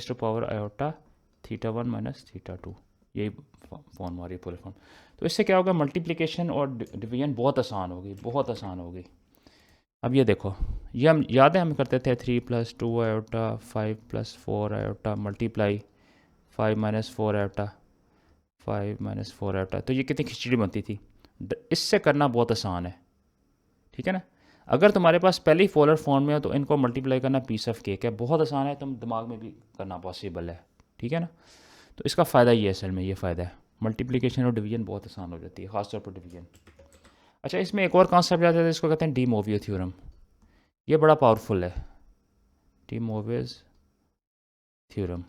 θ1 माइनस θ2, यही फॉर्म आ रही है पूरे फॉर्म। तो इससे क्या होगा, मल्टीप्लिकेशन और डिवीजन बहुत आसान होगी, बहुत आसान होगी। अब ये देखो, ये हम याद है हम करते थे 3 + 2 iota 5 + 4 iota multiply 5 - 4 iota 5 - 4 iota, तो ये कितनी खिचड़ी बनती थी। इससे करना बहुत आसान है, ठीक है ना। अगर तुम्हारे पास पहले ही पोलर फॉर्म में हो तो इनको मल्टीप्लाई करना पीस ऑफ केक है, बहुत आसान है, तुम दिमाग में भी करना पॉसिबल है, ठीक है ना। तो इसका फ़ायदा ये है, असल में ये फ़ायदा है, मल्टीप्लिकेशन और डिवीजन बहुत आसान हो जाती है, ख़ासतौर पर डिवीजन। अच्छा, इसमें एक और कॉन्सेप्ट आता है, इसको कहते हैं डी मोवियो थ्योरम। ये बड़ा पावरफुल है, डी मोवियस थ्योरम।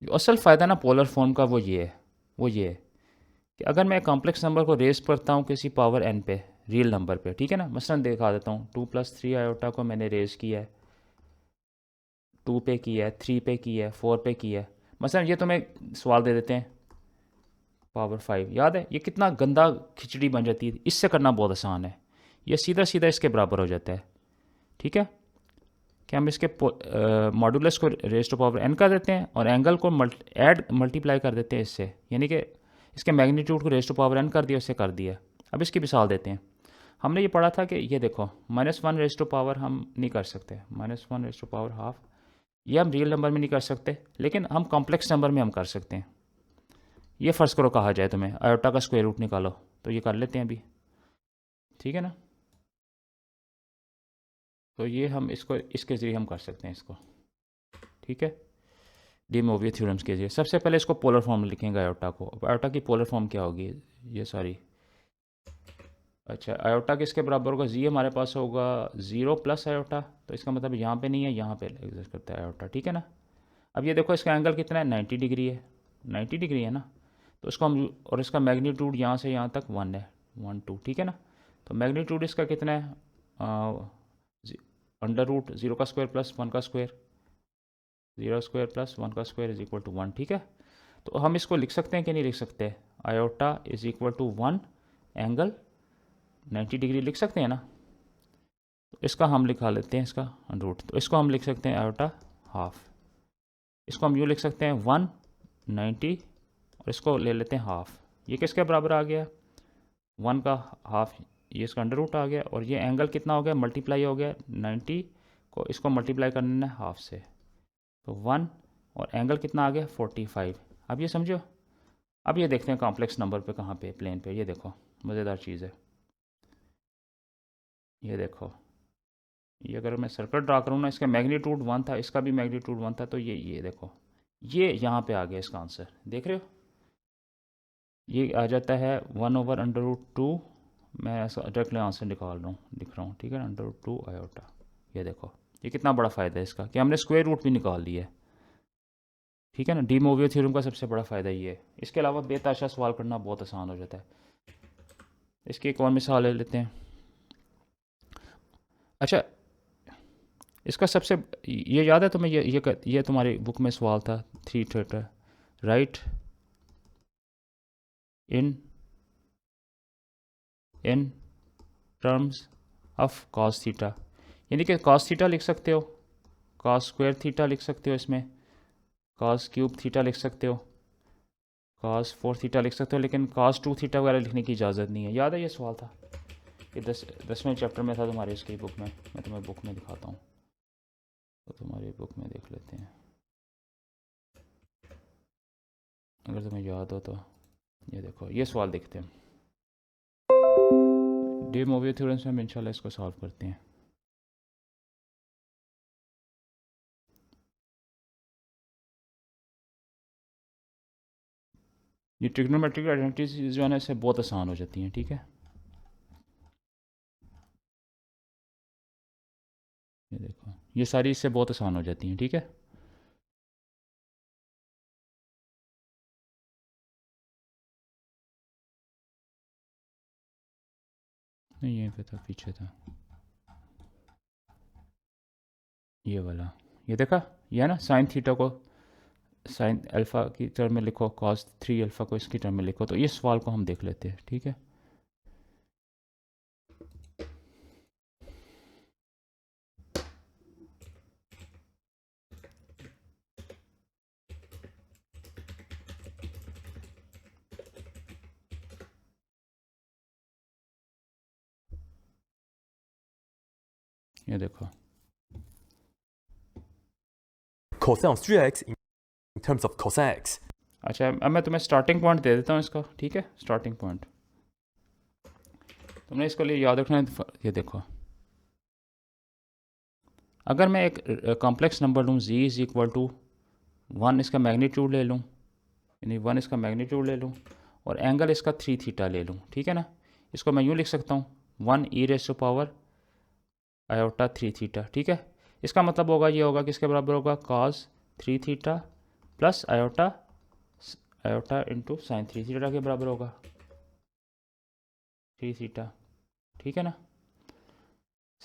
जो असल फ़ायदा ना पोलर फॉर्म का वो ये है कि अगर मैं कॉम्प्लेक्स नंबर को रेज करता हूँ किसी पावर n पे, रियल नंबर पे, ठीक है ना, मसलन दिखा देता हूँ 2 + 3 आयोटा को मैंने रेज किया है, 2 पे किया है, 3 पे किया है, 4 पे किया है। मसलन ये तुम्हें सवाल दे देते हैं पावर 5, याद है ये कितना गंदा खिचड़ी बन जाती है, इससे करना बहुत आसान है, ये सीधा सीधा इसके बराबर हो जाता है, ठीक है। कि हम इसके मॉडुलस को रेज टू पावर n कर देते हैं और एंगल को मल्टीप्लाई कर देते हैं इससे, यानी कि इसके मैग्नीट्यूड को रेज टू पावर n कर दिया, उससे कर दिया। अब इसकी मिसाल देते हैं। हमने ये पढ़ा था कि ये देखो -1 रेज टू पावर हम नहीं कर सकते, -1 रेज टू पावर हाफ, ये हम रियल नंबर में नहीं कर सकते, लेकिन हम कॉम्प्लेक्स नंबर में हम कर सकते हैं। ये फ़र्ज़ करो कहा जाए तुम्हें आयोटा का स्क्वायर रूट निकालो, तो ये कर लेते हैं अभी, ठीक है ना। तो ये हम इसको इसके ज़रिए हम कर सकते हैं इसको, ठीक है, डी मोवियो थ्योरम्स के ज़रिए। सबसे पहले इसको पोलर फॉर्म में लिखेंगे आयोटा को। अब आयोटा की पोलर फॉर्म क्या होगी, ये सॉरी, अच्छा आयोटा किसके बराबर होगा, जी हमारे पास होगा 0 + आयोटा, तो इसका मतलब यहाँ पे नहीं है, यहाँ पे एग्जिस्ट करता है आयोटा, ठीक है ना। अब ये देखो इसका एंगल कितना है, 90 डिग्री है, 90 डिग्री है ना। तो इसको हम, और इसका मैग्नीट्यूड यहाँ से यहाँ तक 1 है, 1 2, ठीक है ना। तो मैग्नीट्यूड इसका कितना है, √0 का स्क्वायर प्लस 1 का स्क्वायर, 0 स्क्वायर प्लस 1 का स्क्वायर इज इक्वल टू 1, ठीक है। तो हम इसको लिख सकते हैं कि नहीं लिख सकते, iota is equal to 1 angle 90 degree लिख सकते हैं ना। तो इसका हम लिखा लेते हैं इसका रूट, तो इसको हम लिख सकते हैं आयोटा हाफ, इसको हम यूँ लिख सकते हैं 1 90 और इसको ले लेते हैं हाफ। ये किसके बराबर आ गया, 1 का हाफ, ये इसका अंडर रूट आ गया, और ये एंगल कितना हो गया, मल्टीप्लाई हो गया 90 को, इसको मल्टीप्लाई करना है हाफ से, तो 1 और एंगल कितना आ गया 45। अब ये समझो, अब ये देखते हैं कॉम्प्लेक्स नंबर पे कहाँ पे, प्लेन पे। ये देखो मज़ेदार चीज़ है, ये देखो, ये अगर मैं सर्कल ड्रा करूँ ना, इसका मैग्नीट्यूड 1 था, इसका भी मैग्नीट्यूड 1 था, तो ये देखो ये यहाँ पे आ गया इसका आंसर, देख रहे हो, ये आ जाता है 1/√2। मैं ऐसा डायरेक्टली आंसर निकाल रहा हूँ, लिख रहा हूँ, ठीक है ना, √2 आयोटा। ये देखो ये कितना बड़ा फ़ायदा है इसका कि हमने स्क्वायर रूट भी निकाल लिया है, ठीक है ना। डी मोवियो थ्योरम का सबसे बड़ा फ़ायदा ये है। इसके अलावा बेताशा सवाल करना बहुत आसान हो जाता है। इसकी एक और मिसाल ले लेते हैं। अच्छा, इसका सबसे, ये याद है तुम्हें, ये तुम्हारी बुक में सवाल था, 3 theta right in terms of cos theta, यानी कि कॉस थीटा लिख सकते हो, कॉस स्क्वायर थीटा लिख सकते हो, इसमें कॉस क्यूब थीटा लिख सकते हो, कॉस 4 थीटा लिख सकते हो, लेकिन कॉस 2 थीटा वगैरह लिखने की इजाज़त नहीं है। याद है ये सवाल था, ये 10वें चैप्टर में था तुम्हारे इसकी बुक में, मैं तुम्हें बुक में दिखाता हूँ, तो तुम्हारी बुक में देख लेते हैं अगर तुम्हें याद हो तो। ये देखो ये सवाल देखते हैं, डी मोवियो थ्योरम से हम इंशाल्लाह इसको सॉल्व करते हैं। ये ट्रिग्नोमेट्रिक आइडेंटिटीज जो है ना इससे बहुत आसान हो जाती हैं, ठीक है। ये देखो ये सारी इससे बहुत आसान हो जाती हैं, ठीक है। नहीं ये पे था, पीछे था ये वाला, ये देखा, ये है ना साइन थीटा को साइन अल्फ़ा की टर्म में लिखो, कॉस 3 अल्फ़ा को इसकी टर्म में लिखो। तो इस सवाल को हम देख लेते हैं, ठीक है। ये देखो cosine of 3x in terms of cosine x. अच्छा, अब मैं तुम्हें स्टार्टिंग पॉइंट दे देता हूँ इसका, ठीक है। स्टार्टिंग पॉइंट तुमने इसको लिए याद रखना है। ये देखो, अगर मैं एक कॉम्प्लेक्स नंबर लूँ z इज़ इक्वल टू 1 इसका मैग्नीट्यूड ले लूँ, यानी 1 इसका मैग्नीट्यूड ले लूँ और एंगल इसका 3 थीटा ले लूँ, ठीक है ना। इसको मैं यूँ लिख सकता हूँ 1 e raise to power iota 3 theta, ठीक है। इसका मतलब होगा ये होगा किसके बराबर होगा, cos 3 theta plus iota into sine 3 theta के बराबर होगा 3 थीटा, ठीक है ना।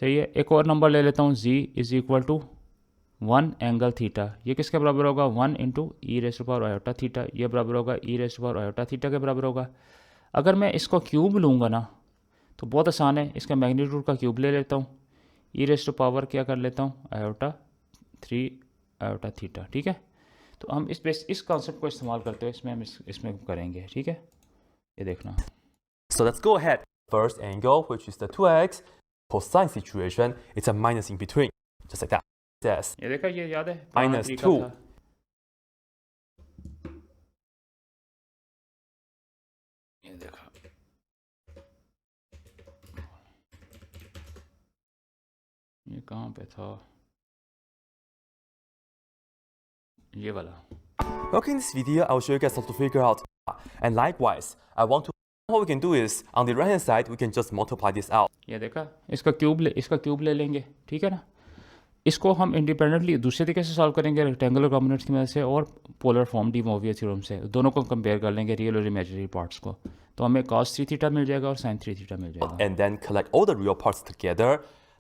सही है। एक और नंबर ले लेता हूँ z is equal to 1 angle theta, ये किसके बराबर होगा 1 into e raise to power iota theta, ये बराबर होगा e raise to power iota theta के बराबर होगा। अगर मैं इसको क्यूब लूँगा ना तो बहुत आसान है, इसका मैग्नीट्यूड का क्यूब ले लेता हूँ, ई रेज़ टू पावर क्या कर लेता हूँ आयोटा 3 आयोटा थीटा, ठीक है। तो हम इस कॉन्सेप्ट को इस्तेमाल करते हुए इसमें हम इसमें करेंगे, ठीक है। ये देखना, So let's go ahead. First angle, which is the 2x, cosine situation, it's a minus in between, just like that. Yes. ये देखा, ये याद है पुराना Minus तरीका 2. था। ये देखा, ये कहाँ पे था, ये वाला। Okay, in this video, I'll show you guys how to figure out. And likewise, what we can do is, on the right hand side, we can just multiply this out. ये देखा, इसका क्यूब ले लेंगे, ठीक है ना। इसको हम इंडिपेंडेंटली दूसरे तरीके से सॉल्व करेंगे रेक्टेंगुलर कॉम्पोनेंट्स की मदद से और पोलर फॉर्म डी मोवियर थ्योरम से, दोनों को कंपेयर कर लेंगे रियल और इमेजिनरी पार्ट्स को। तो हमें cos 3 थीटा मिल जाएगा और sin 3 थीटा मिल जाएगा। And then collect all the real parts together.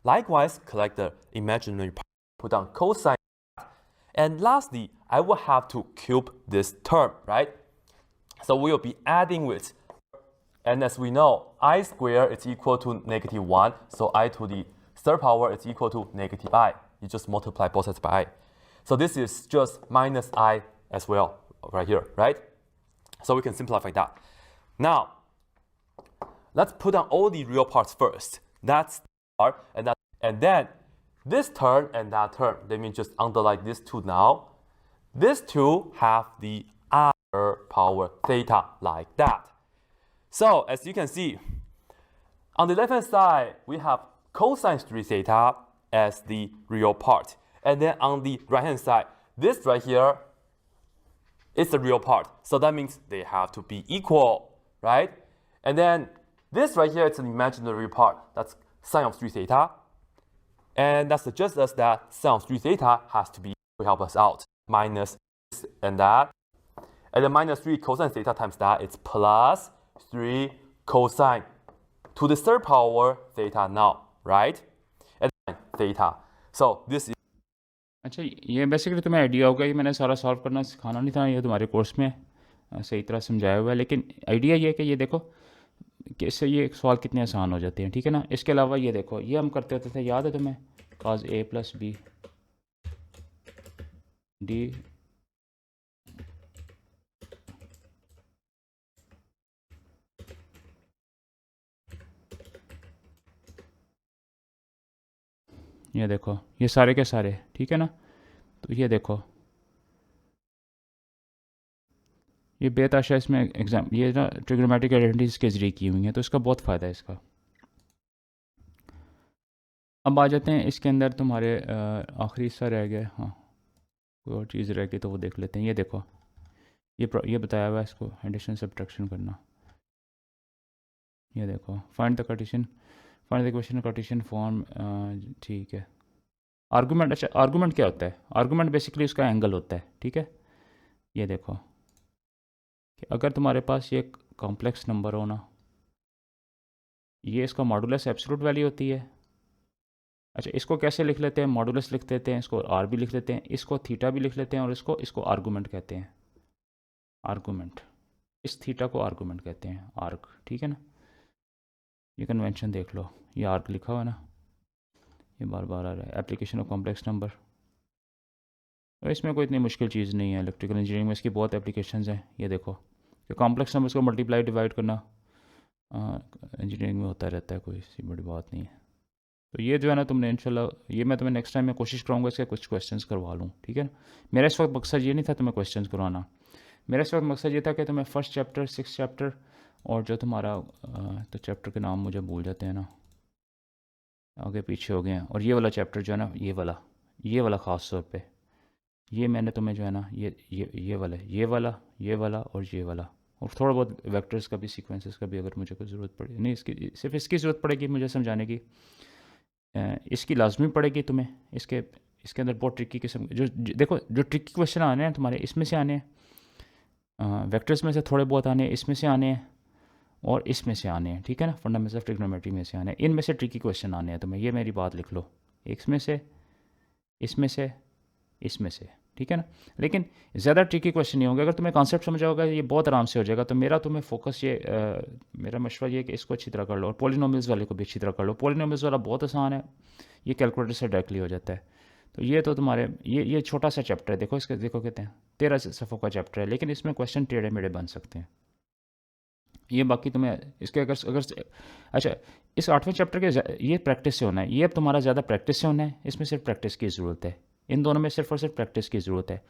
Likewise, collect the imaginary part, put down cosine. And lastly, I will have to cube this term, right? So we will be adding with, and as we know, I squared is equal to -1, so I to the third power is equal to -i. You just multiply both sides by I. So this is just minus I as well, right here, right? So we can simplify that. Now, let's put down all the real parts first. That's the part, and then this term and that term. Let me just underline these two now. These two have the other power theta like that. So as you can see, on the left hand side, we have cosine 3 theta as the real part. And then on the right hand side, this right here is the real part. So that means they have to be equal, right? And then this right here is an imaginary part. That's sine of 3 theta. And that suggests us that sine of 3 theta has to be to help us out. Minus this and that. And then minus 3 cosine theta times that, it's plus 3 cosine to the third power theta now, right? And then theta. So this is अच्छा, ये basically तुम्हें idea होगा, ये मैंने सारा solve करना सिखाना नहीं था, ये तुम्हारे कोर्स में सही तरह समझाया हुआ है। लेकिन आइडिया ये है कि ये देखो कि इससे ये सवाल कितने आसान हो जाते हैं, ठीक है ना। इसके अलावा ये देखो, ये हम करते होते थे, याद है तुम्हें, cos a plus b d ये देखो, ये सारे के सारे, ठीक है ना। तो ये देखो, ये बेताशा इसमें एग्जाम, ये ना ट्रिग्नोमेट्रिक आइडेंटिटीज के जरिए की हुई हैं, तो इसका बहुत फ़ायदा है इसका। अब आ जाते हैं इसके अंदर, तुम्हारे आखिरी हिस्सा रह गया, हाँ कोई और चीज़ रह गई तो वो देख लेते हैं। ये देखो, ये बताया हुआ है, इसको एडिशन सब्ट्रैक्शन करना। ये देखो, find the Cartesian, find the equation Cartesian form, ठीक है। आर्गूमेंट, अच्छा आर्गूमेंट क्या होता है? आर्गूमेंट बेसिकली उसका एंगल होता है, ठीक है। ये देखो कि अगर तुम्हारे पास ये कॉम्प्लेक्स नंबर हो ना, ये इसका मॉडुलस एब्सोल्यूट वैल्यू होती है। अच्छा, इसको कैसे लिख लेते हैं? मॉडुलस लिख देते हैं, इसको आर भी लिख लेते हैं, इसको थीटा भी लिख लेते हैं, और इसको आर्गूमेंट कहते हैं। आर्गूमेंट, इस थीटा को आर्गूमेंट कहते हैं, आर्ग, ठीक है ना। ये कन्वेंशन देख लो, ये आर्ग लिखा हुआ है ना, ये बार बार आ रहा है। एप्लीकेशन ऑफ कॉम्प्लेक्स नंबर, तो इसमें कोई इतनी मुश्किल चीज़ नहीं है। इलेक्ट्रिकल इंजीनियरिंग में इसकी बहुत एप्लीकेशंस हैं। ये देखो कि कॉम्प्लेक्स नंबर्स को मल्टीप्लाई डिवाइड करना इंजीनियरिंग में होता रहता है, कोई सी बड़ी बात नहीं है। तो ये जो है ना, तुमने इंशाल्लाह, ये मैं तुम्हें नेक्स्ट टाइम में कोशिश करूँगा इसके कुछ क्वेश्चंस करवा लूँ, ठीक है ना। मेरा इस वक्त मकसद ये नहीं था तुम्हें क्वेश्चंस करवाना, मेरा इस वक्त मकसद ये था कि तुम्हें फर्स्ट चैप्टर, 6 चैप्टर, और जो तुम्हारा तो चैप्टर के नाम मुझे भूल जाते हैं ना, आगे पीछे हो गए हैं, और ये वाला चैप्टर जो है ना, ये वाला ख़ास तौर पे, ये मैंने तुम्हें जो है ना, ये वाला और ये वाला, और थोड़ा बहुत वेक्टर्स का भी, सीक्वेंसेस का भी अगर मुझे कोई ज़रूरत पड़े, नहीं इसकी सिर्फ इसकी ज़रूरत पड़ेगी मुझे समझाने की, इसकी लाजमी पड़ेगी तुम्हें। इसके अंदर बहुत ट्रिकी किस्म देखो, जो ट्रिकी क्वेश्चन आने हैं तुम्हारे, इसमें से आने हैं, वेक्टर्स में से थोड़े बहुत आने हैं, इसमें से आने हैं, और इसमें से आने हैं, ठीक है ना। फंडामेंटल्स ऑफ ट्रिग्नोमेट्री में से आने हैं, इनमें से ट्रिकी क्वेश्चन आने हैं तुम्हें, ये मेरी बात लिख लो, इसमें से, इसमें से, इसमें से, ठीक है ना। लेकिन ज़्यादा ट्रिकी क्वेश्चन नहीं होंगे, अगर तुम्हें कॉन्सेप्ट समझ आओगे ये बहुत आराम से हो जाएगा। तो मेरा तुम्हें फोकस ये मेरा मशवरा ये है कि इसको अच्छी तरह कर लो, और पॉलिनोमियल्स वाले को भी अच्छी तरह कर लो। पॉलिनोमियल्स वाला बहुत आसान है, ये कैलकुलेटर से डायरेक्टली हो जाता है। तो ये तो तुम्हारे ये छोटा सा चैप्टर है, देखो इसके, देखो कहते हैं 13 सफ़ों का चैप्टर है, लेकिन इसमें क्वेश्चन टेढ़े मेढ़े बन सकते हैं। ये बाकी तुम्हें इसके अगर अच्छा, इस 8वें चैप्टर के ये प्रैक्टिस से होना है, ये अब तुम्हारा ज़्यादा प्रैक्टिस से होना है, इसमें सिर्फ प्रैक्टिस की ज़रूरत है। इन दोनों में सिर्फ और सिर्फ प्रैक्टिस की ज़रूरत है।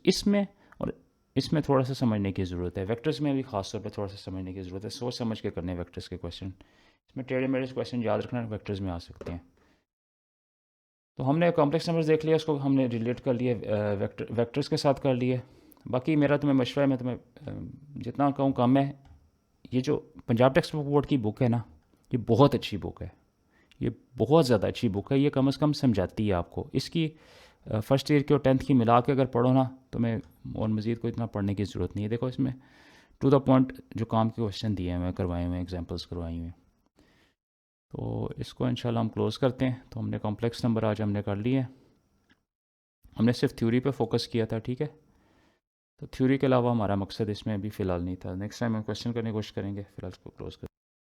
इसमें और इसमें थोड़ा सा समझने की ज़रूरत है। वेक्टर्स में भी खास तौर पे थोड़ा सा समझने की ज़रूरत है, सोच समझ के करने वेक्टर्स के क्वेश्चन। इसमें टेढ़े मेढ़े क्वेश्चन याद रखना वेक्टर्स में आ सकते हैं। तो हमने कॉम्प्लेक्स नंबर्स देख लिया, उसको हमने रिलेट कर लिए वेक्टर्स के साथ कर लिए। बाकी मेरा तुम्हें मशवरा है, मैं तुम्हें जितना कहूँ कम है। ये जो पंजाब टेक्स्ट बुक बोर्ड की बुक है ना, ये बहुत अच्छी बुक है, ये बहुत ज़्यादा अच्छी बुक है। ये कम से कम समझाती है आपको। इसकी फर्स्ट ईयर की और 10th की मिला के अगर पढ़ो ना, तो मैं और मज़ीद कोई इतना पढ़ने की ज़रूरत नहीं है। देखो इसमें टू द पॉइंट जो काम के क्वेश्चन दिए हुए हैं, करवाए हुए हैं, एग्जांपल्स करवाई हुई हैं। तो इसको इंशाल्लाह हम क्लोज़ करते हैं। तो हमने कॉम्प्लेक्स नंबर आज हमने कर लिए, हमने सिर्फ थ्योरी पे फोकस किया था, ठीक है। तो थ्योरी के अलावा हमारा मकसद इसमें अभी फ़िलहाल नहीं था। नेक्स्ट टाइम हम क्वेश्चन करने की कोशिश करेंगे। फ़िलहाल इसको क्लोज़ कर